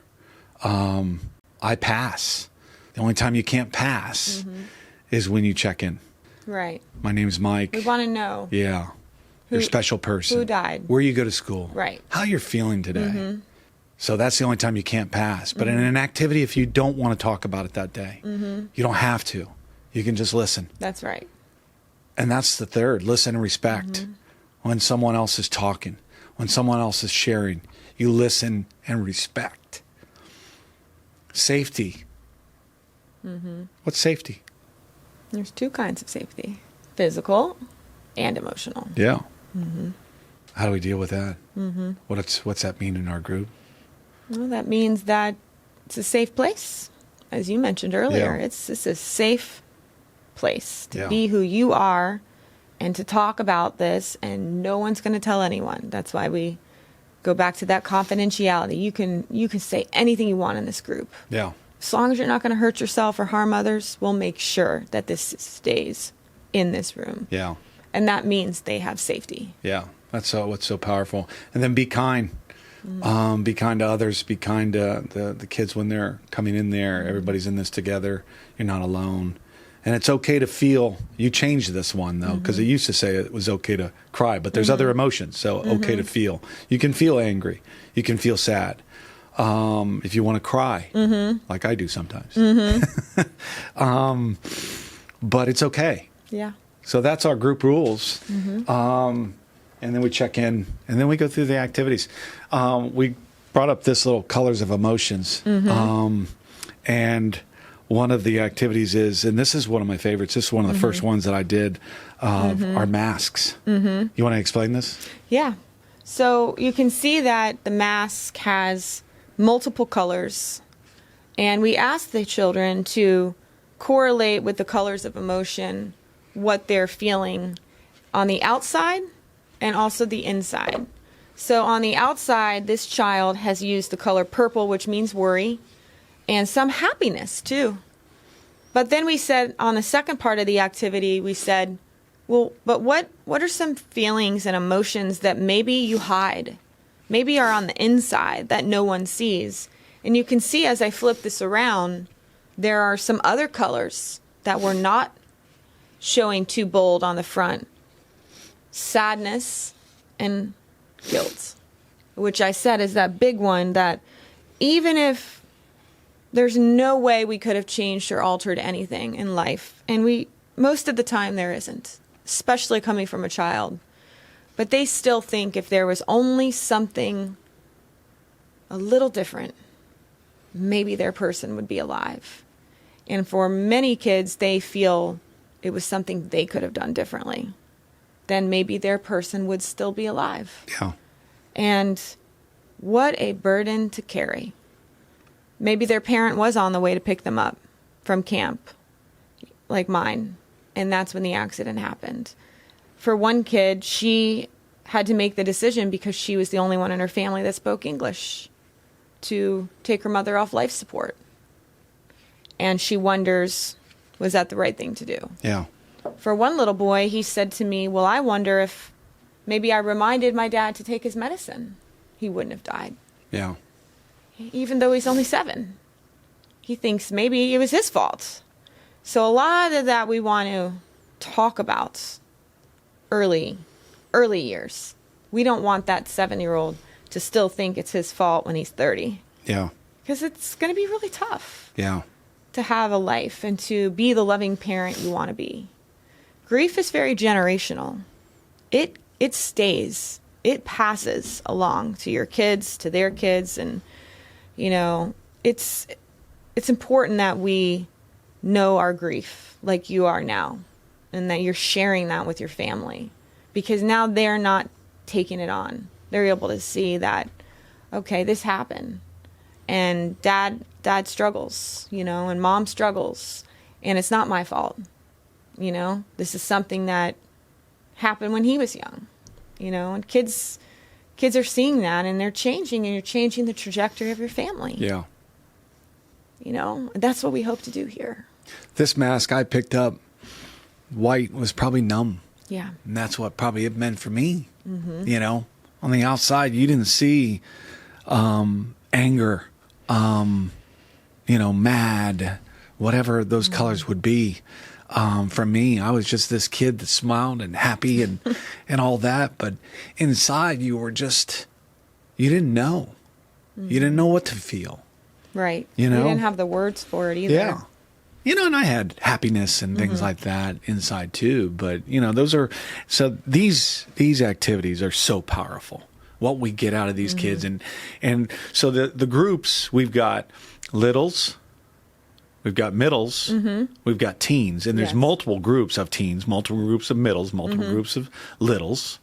I pass. The only time you can't pass is when you check in. Right. My name's Mike. We want to know. Yeah. Your special person. Who died. Where you go to school. Right. How you're feeling today. So that's the only time you can't pass. But in an activity, if you don't want to talk about it that day, you don't have to. You can just listen. That's right. And that's the third. Listen and respect. When someone else is talking, when someone else is sharing, you listen and respect. Safety. What's safety? There's two kinds of safety. Physical and emotional. Yeah. How do we deal with that? What's that mean in our group? Well, that means that it's a safe place. As you mentioned earlier, Yeah. it's a safe place to Yeah. be who you are and to talk about this, and no one's going to tell anyone. That's why we go back to that confidentiality. You can say anything you want in this group. Yeah. As long as you're not going to hurt yourself or harm others, we'll make sure that this stays in this room. Yeah. And that means they have safety. Yeah. That's what's so powerful. And then be kind. Be kind to others. Be kind to the kids when they're coming in there. Everybody's in this together. You're not alone. And it's okay to feel. You changed this one, though, because it used to say it was okay to cry. But there's other emotions, so okay to feel. You can feel angry. You can feel sad. If you want to cry, like I do sometimes. But it's okay. Yeah. So that's our group rules. And then we check in, and then we go through the activities. We brought up this little colors of emotions. And one of the activities is, and this is one of my favorites, this is one of the first ones that I did, are masks. You want to explain this? Yeah. So you can see that the mask has multiple colors, and we ask the children to correlate with the colors of emotion what they're feeling on the outside and also the inside. So on the outside, this child has used the color purple, which means worry, and some happiness too. But then we said on the second part of the activity, we said, well, but what are some feelings and emotions that maybe you hide, maybe are on the inside that no one sees? And you can see as I flip this around, there are some other colors that were not showing too bold on the front. Sadness and guilt, which I said is that big one that even if there's no way we could have changed or altered anything in life, and most of the time there isn't, especially coming from a child, but they still think if there was only something a little different, maybe their person would be alive. And for many kids, they feel it was something they could have done differently. Then maybe their person would still be alive. Yeah. And what a burden to carry. Maybe their parent was on the way to pick them up from camp, like mine, and that's when the accident happened. For one kid, she had to make the decision because she was the only one in her family that spoke English to take her mother off life support. And she wonders, was that the right thing to do? Yeah. For one little boy, he said to me, well, I wonder if maybe I reminded my dad to take his medicine. He wouldn't have died. Yeah. Even though he's only 7. He thinks maybe it was his fault. So a lot of that we want to talk about early years. We don't want that 7-year-old to still think it's his fault when he's 30. Yeah. Because it's going to be really tough. Yeah. To have a life and to be the loving parent you want to be. Grief is very generational. It stays. It passes along to your kids, to their kids, and it's important that we know our grief like you are now, and that you're sharing that with your family, because now they're not taking it on. They're able to see that, okay, this happened. And dad struggles, you know, and mom struggles. And it's not my fault. You know, this is something that happened when he was young, you know, and kids are seeing that, and they're changing, and you're changing the trajectory of your family. Yeah. You know, that's what we hope to do here. This mask I picked up, white, was probably numb. Yeah. And that's what probably it meant for me. Mm-hmm. You know, on the outside, you didn't see anger, you know, mad, whatever those colors would be. For me, I was just this kid that smiled and happy and all that. But inside, you didn't know. Mm-hmm. You didn't know what to feel. Right. You know? You didn't have the words for it either. Yeah. You know, and I had happiness and things like that inside too. But, you know, these activities are so powerful. What we get out of these kids. And so the groups, we've got littles, we've got middles, we've got teens, and there's multiple groups of teens, multiple groups of middles, multiple groups of littles.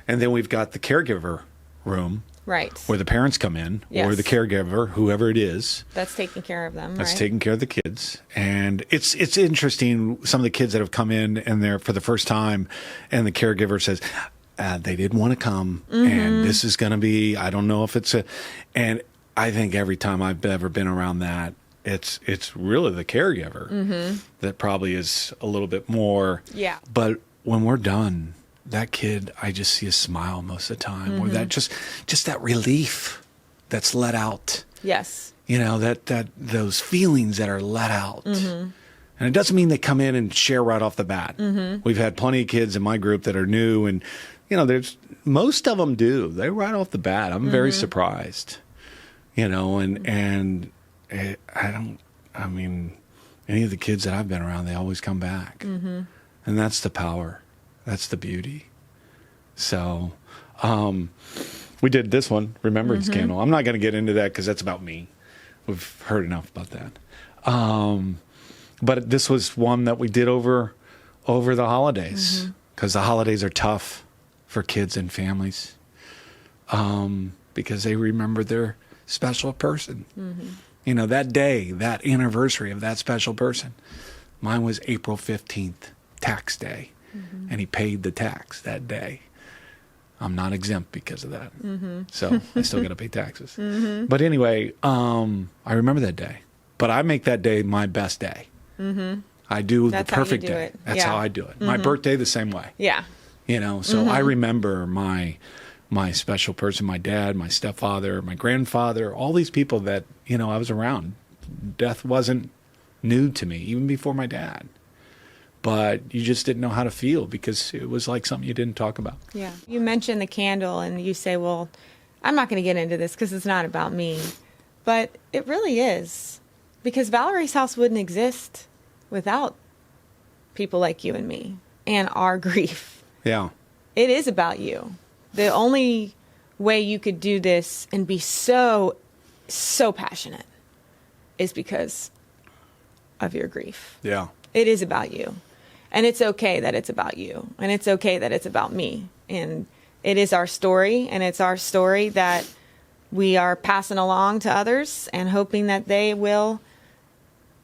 And then we've got the caregiver room. Right. Where the parents come in, or the caregiver, whoever it is. That's taking care of them, That's taking care of the kids. And it's interesting, some of the kids that have come in and they're for the first time, and the caregiver says, they didn't want to come, and this is going to be, I don't know if it's and I think every time I've ever been around that, it's really the caregiver that probably is a little bit more. Yeah. But when we're done, that kid, I just see a smile most of the time, or that just that relief that's let out. Yes. You know, that those feelings that are let out. And it doesn't mean they come in and share right off the bat. We've had plenty of kids in my group that are new, and you know, most of them do. They right off the bat. I'm very surprised. You know, and I mean, any of the kids that I've been around, they always come back. And that's the power. That's the beauty. So, we did this one, Remembrance Candle. I'm not going to get into that because that's about me. We've heard enough about that. But this was one that we did over the holidays, because the holidays are tough for kids and families, because they remember their special person. You know, that day, that anniversary of that special person. Mine was April 15th, tax day. And he paid the tax that day. I'm not exempt because of that. So I still got to pay taxes. But anyway, I remember that day. But I make that day my best day. I do the perfect day. That's how I do it. My birthday, the same way. Yeah. You know, so I remember my special person, my dad, my stepfather, my grandfather, all these people that, you know, I was around. Death wasn't new to me, even before my dad. But you just didn't know how to feel because it was like something you didn't talk about. Yeah. You mentioned the candle, and you say, well, I'm not going to get into this because it's not about me. But it really is, because Valerie's house wouldn't exist without people like you and me and our grief. Yeah. It is about you. The only way you could do this and be so passionate is because of your grief. Yeah. It is about you. And it's okay that it's about you. And it's okay that it's about me. And it is our story. And it's our story that we are passing along to others and hoping that they will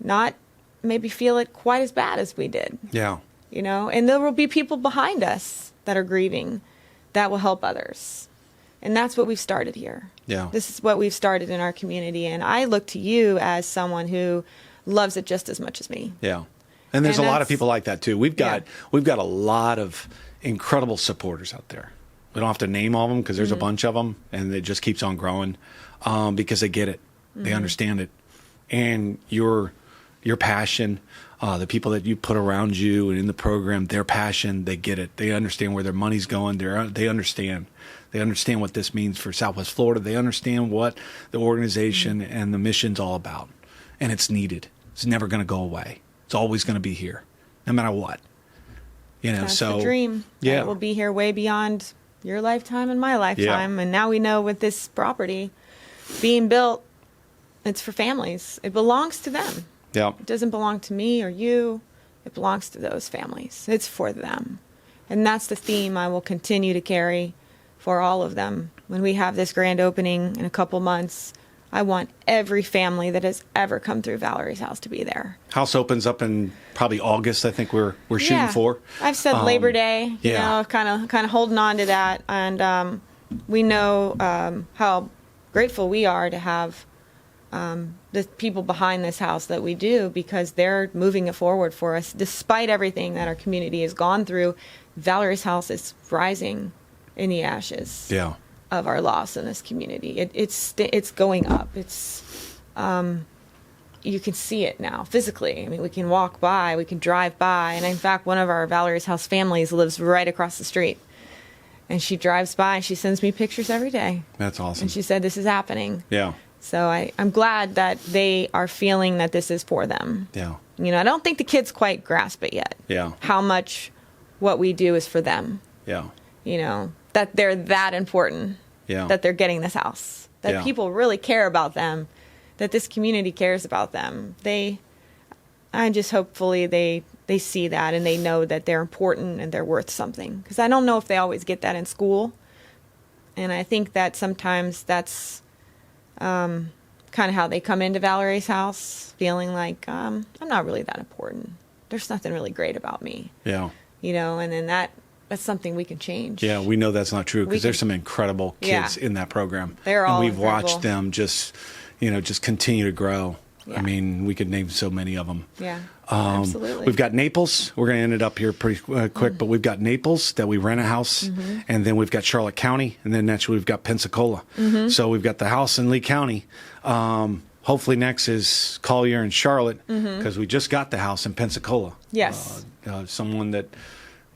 not maybe feel it quite as bad as we did. Yeah. You know, and there will be people behind us that are grieving that will help others. And that's what we've started here. Yeah. This is what we've started in our community. And I look to you as someone who loves it just as much as me. Yeah. And there's a lot of people like that too. We've got a lot of incredible supporters out there. We don't have to name all of them because there's a bunch of them, and it just keeps on growing because they get it, they understand it, and your passion, the people that you put around you and in the program, their passion, they get it. They understand where their money's going. They understand. They understand what this means for Southwest Florida. They understand what the organization and the mission's all about, and it's needed. It's never going to go away. It's always going to be here, no matter what. You know, that's the dream. Yeah, it will be here way beyond your lifetime and my lifetime. Yeah. And now we know with this property being built, it's for families. It belongs to them. Yeah, it doesn't belong to me or you. It belongs to those families. It's for them, and that's the theme I will continue to carry for all of them. When we have this grand opening in a couple months, I want every family that has ever come through Valerie's house to be there. House opens up in probably August. I think we're shooting for. I've said Labor Day. You know, kind of holding on to that, and we know how grateful we are to have the people behind this house that we do, because they're moving it forward for us. Despite everything that our community has gone through, Valerie's house is rising in the ashes. Yeah. Of our loss in this community. It's going up. It's you can see it now physically. I mean, we can walk by, we can drive by, and in fact, one of our Valerie's house families lives right across the street, and she drives by and she sends me pictures every day. That's awesome. And she said this is happening. Yeah. So I'm glad that they are feeling that this is for them. Yeah. You know, I don't think the kids quite grasp it yet. Yeah. How much what we do is for them. Yeah. You know, that they're that important, that they're getting this house, that people really care about them, that this community cares about them. Hopefully they see that and they know that they're important and they're worth something. Because I don't know if they always get that in school. And I think that sometimes that's kind of how they come into Valerie's house, feeling like, I'm not really that important. There's nothing really great about me. Yeah. You know, and then that's something we can change. Yeah, we know that's not true, because there's some incredible kids in that program. They're all and we've incredible. watched them just continue to grow. Yeah. I mean, we could name so many of them. Yeah, absolutely. We've got Naples. We're going to end it up here pretty quick, but we've got Naples that we rent a house, and then we've got Charlotte County, and then naturally we've got Pensacola. So we've got the house in Lee County. Hopefully next is Collier and Charlotte, because we just got the house in Pensacola. Yes. Someone that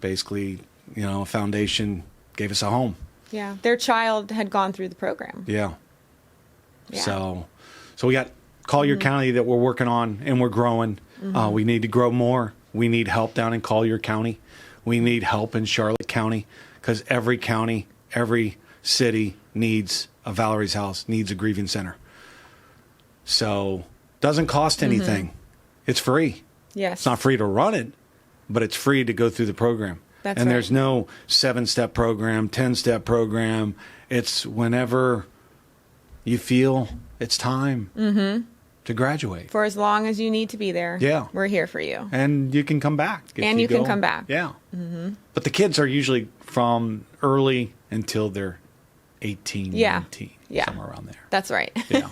basically, a foundation gave us a home. Yeah. Their child had gone through the program. Yeah. So we got Collier County that we're working on, and we're growing. We need to grow more. We need help down in Collier County. We need help in Charlotte County, because every county, every city needs a Valerie's house, needs a grieving center. So doesn't cost anything. It's free. Yes. It's not free to run it, but it's free to go through the program. That's and right. There's no 7-step program, 10-step program. It's whenever you feel it's time to graduate. For as long as you need to be there. Yeah. We're here for you. And you can come back. And you can come back. Yeah. But the kids are usually from early until they're 18, 19, somewhere around there. That's right. Yeah.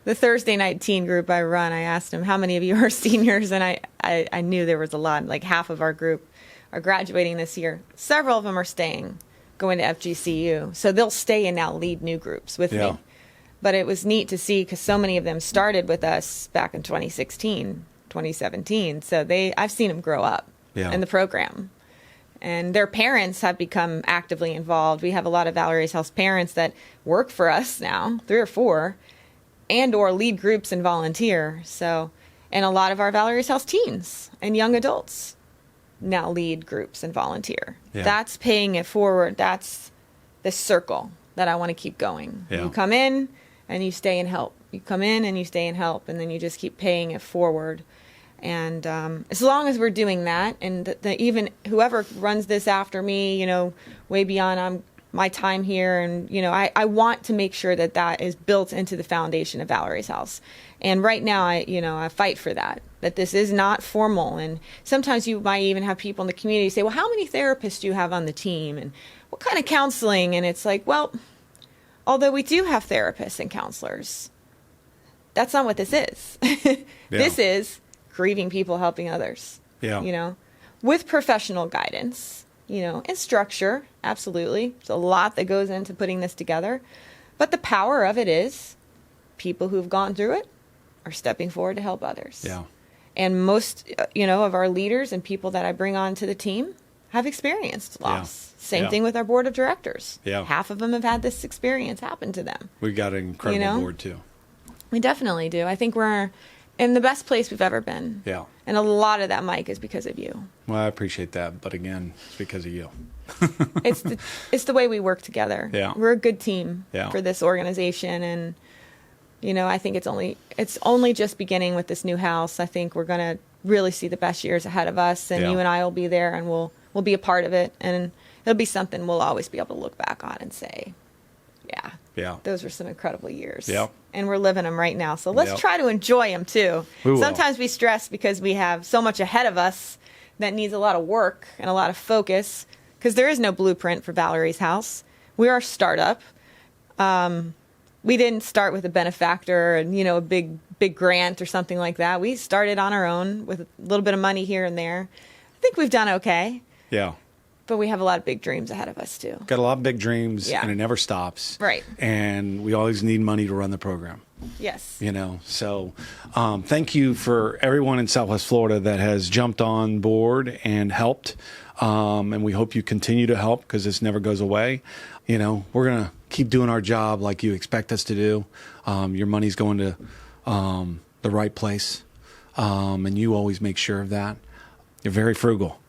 The Thursday night teen group I run, I asked them, how many of you are seniors? And I knew there was a lot. Like half of our group are graduating this year. Several of them are staying, going to FGCU. So they'll stay and now lead new groups with me. But it was neat to see, because so many of them started with us back in 2016, 2017. So I've seen them grow up in the program. And their parents have become actively involved. We have a lot of Valerie's House parents that work for us now, 3 or 4, and or lead groups and volunteer. So, and a lot of our Valerie's House teens and young adults now lead groups and volunteer. Yeah. That's paying it forward. That's the circle that I want to keep going. Yeah. You come in and you stay and help. You come in and you stay and help, and then you just keep paying it forward. And as long as we're doing that, and even whoever runs this after me, way beyond my time here, and I want to make sure that is built into the foundation of Valerie's house. And right now, I fight for that this is not formal. And sometimes you might even have people in the community say, well, how many therapists do you have on the team, and what kind of counseling? And it's like, well, although we do have therapists and counselors, that's not what this is. This is grieving people helping others. With professional guidance, and structure. Absolutely. There's a lot that goes into putting this together. But the power of it is people who've gone through it are stepping forward to help others. Yeah. And most, of our leaders and people that I bring onto the team have experienced loss. Same thing with our board of directors. Yeah. Half of them have had this experience happen to them. We got an incredible board too. We definitely do. I think we're in the best place we've ever been. Yeah. And a lot of that, Mike, is because of you. Well, I appreciate that, but again, it's because of you. It's the way we work together. Yeah. We're a good team for this organization, and I think it's only just beginning with this new house. I think we're going to really see the best years ahead of us, and you and I will be there, and we'll be a part of it. And it'll be something we'll always be able to look back on and say, yeah, those were some incredible years. Yep. And we're living them right now. So let's Yep. try to enjoy them too. We will. Sometimes we stress because we have so much ahead of us that needs a lot of work and a lot of focus, because there is no blueprint for Valerie's house. We're a startup. We didn't start with a benefactor and, a big grant or something like that. We started on our own with a little bit of money here and there. I think we've done okay. Yeah. But we have a lot of big dreams ahead of us too. Got a lot of big dreams, Yeah. and it never stops. Right. And we always need money to run the program. Yes. So thank you for everyone in Southwest Florida that has jumped on board and helped. And we hope you continue to help, because this never goes away. We're going to keep doing our job like you expect us to do. Your money's going to the right place. And you always make sure of that. You're very frugal,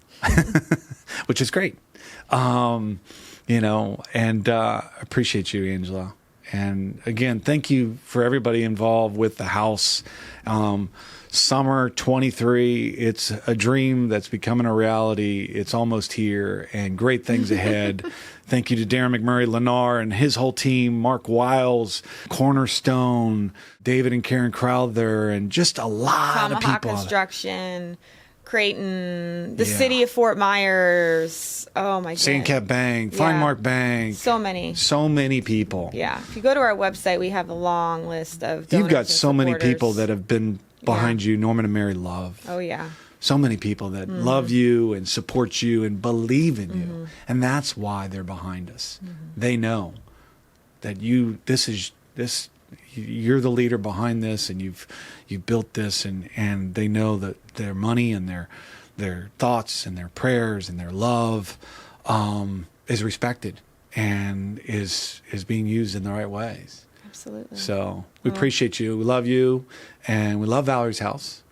which is great. And appreciate you, Angela. And again, thank you for everybody involved with the house. Summer 23, it's a dream that's becoming a reality. It's almost here, and great things ahead. Thank you to Darren McMurray, Lennar, and his whole team, Mark Wiles, Cornerstone, David and Karen Crowther, and just a lot of Tomahawk people. Construction, Creighton, the city of Fort Myers. Oh my goodness. Sandcap Bank, Fine Mark Bank. So many. So many people. Yeah. If you go to our website, we have a long list of donors. You've got and so many supporters. people that have been behind you. Norman and Mary Love. Oh yeah. So many people that love you and support you and believe in you. And that's why they're behind us. They know that you're the leader behind this, and you've built this, and they know that their money and their thoughts and their prayers and their love is respected and is being used in the right ways. Absolutely. So we appreciate you. We love you, and we love Valerie's House.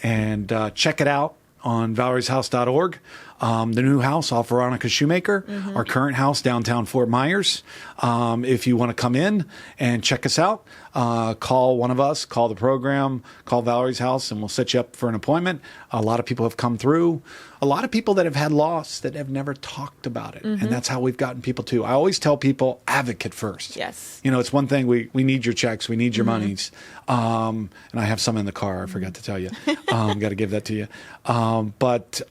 And check it out on valerieshouse.org. The new house off Veronica Shoemaker, our current house downtown Fort Myers. If you want to come in and check us out, call one of us, call the program, call Valerie's House, and we'll set you up for an appointment. A lot of people have come through. A lot of people that have had loss that have never talked about it. And that's how we've gotten people too. I always tell people, advocate first. Yes. It's one thing, we need your checks, we need your monies. And I have some in the car, I forgot to tell you. Got to give that to you. But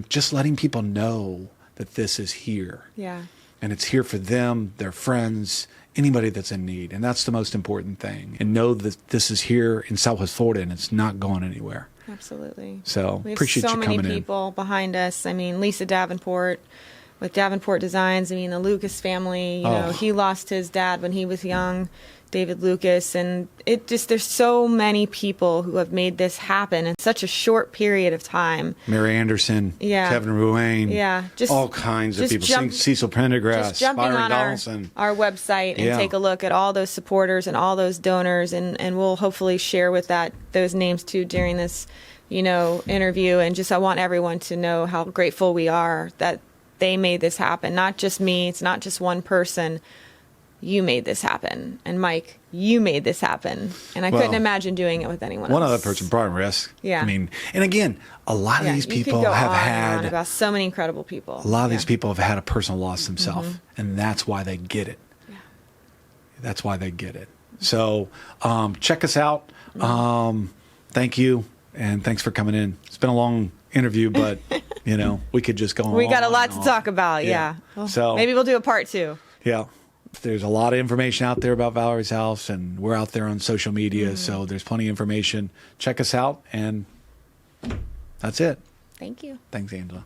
just letting people know that this is here. Yeah. And it's here for them, their friends, anybody that's in need. And that's the most important thing. And know that this is here in Southwest Florida, and it's not going anywhere. Absolutely. So We have appreciate so you coming many in. people behind us. I mean, Lisa Davenport with Davenport Designs. I mean, the Lucas family, he lost his dad when he was young, David Lucas. And there's so many people who have made this happen in such a short period of time. Mary Anderson, Kevin Ruane, all kinds of people. Cecil Pendergrass, Just jumping Byron on Donaldson. our website and take a look at all those supporters and all those donors, and we'll hopefully share with those names too during this, interview. And I want everyone to know how grateful we are that they made this happen. Not just me. It's not just one person. You made this happen. And Mike, you made this happen. And I couldn't imagine doing it with anyone else. One other person, Brian Risk. Yeah. I mean, and again, a lot of these people you could go have on and had on about so many incredible people. A lot of these people have had a personal loss themselves, and that's why they get it. Yeah. That's why they get it. So check us out. Thank you, and thanks for coming in. It's been a long interview, but we could just go on. We got a lot and to on. talk about. Yeah. Well, So maybe we'll do a part 2. Yeah. There's a lot of information out there about Valerie's House, and we're out there on social media, so there's plenty of information. Check us out, and that's it. Thank you. Thanks, Angela.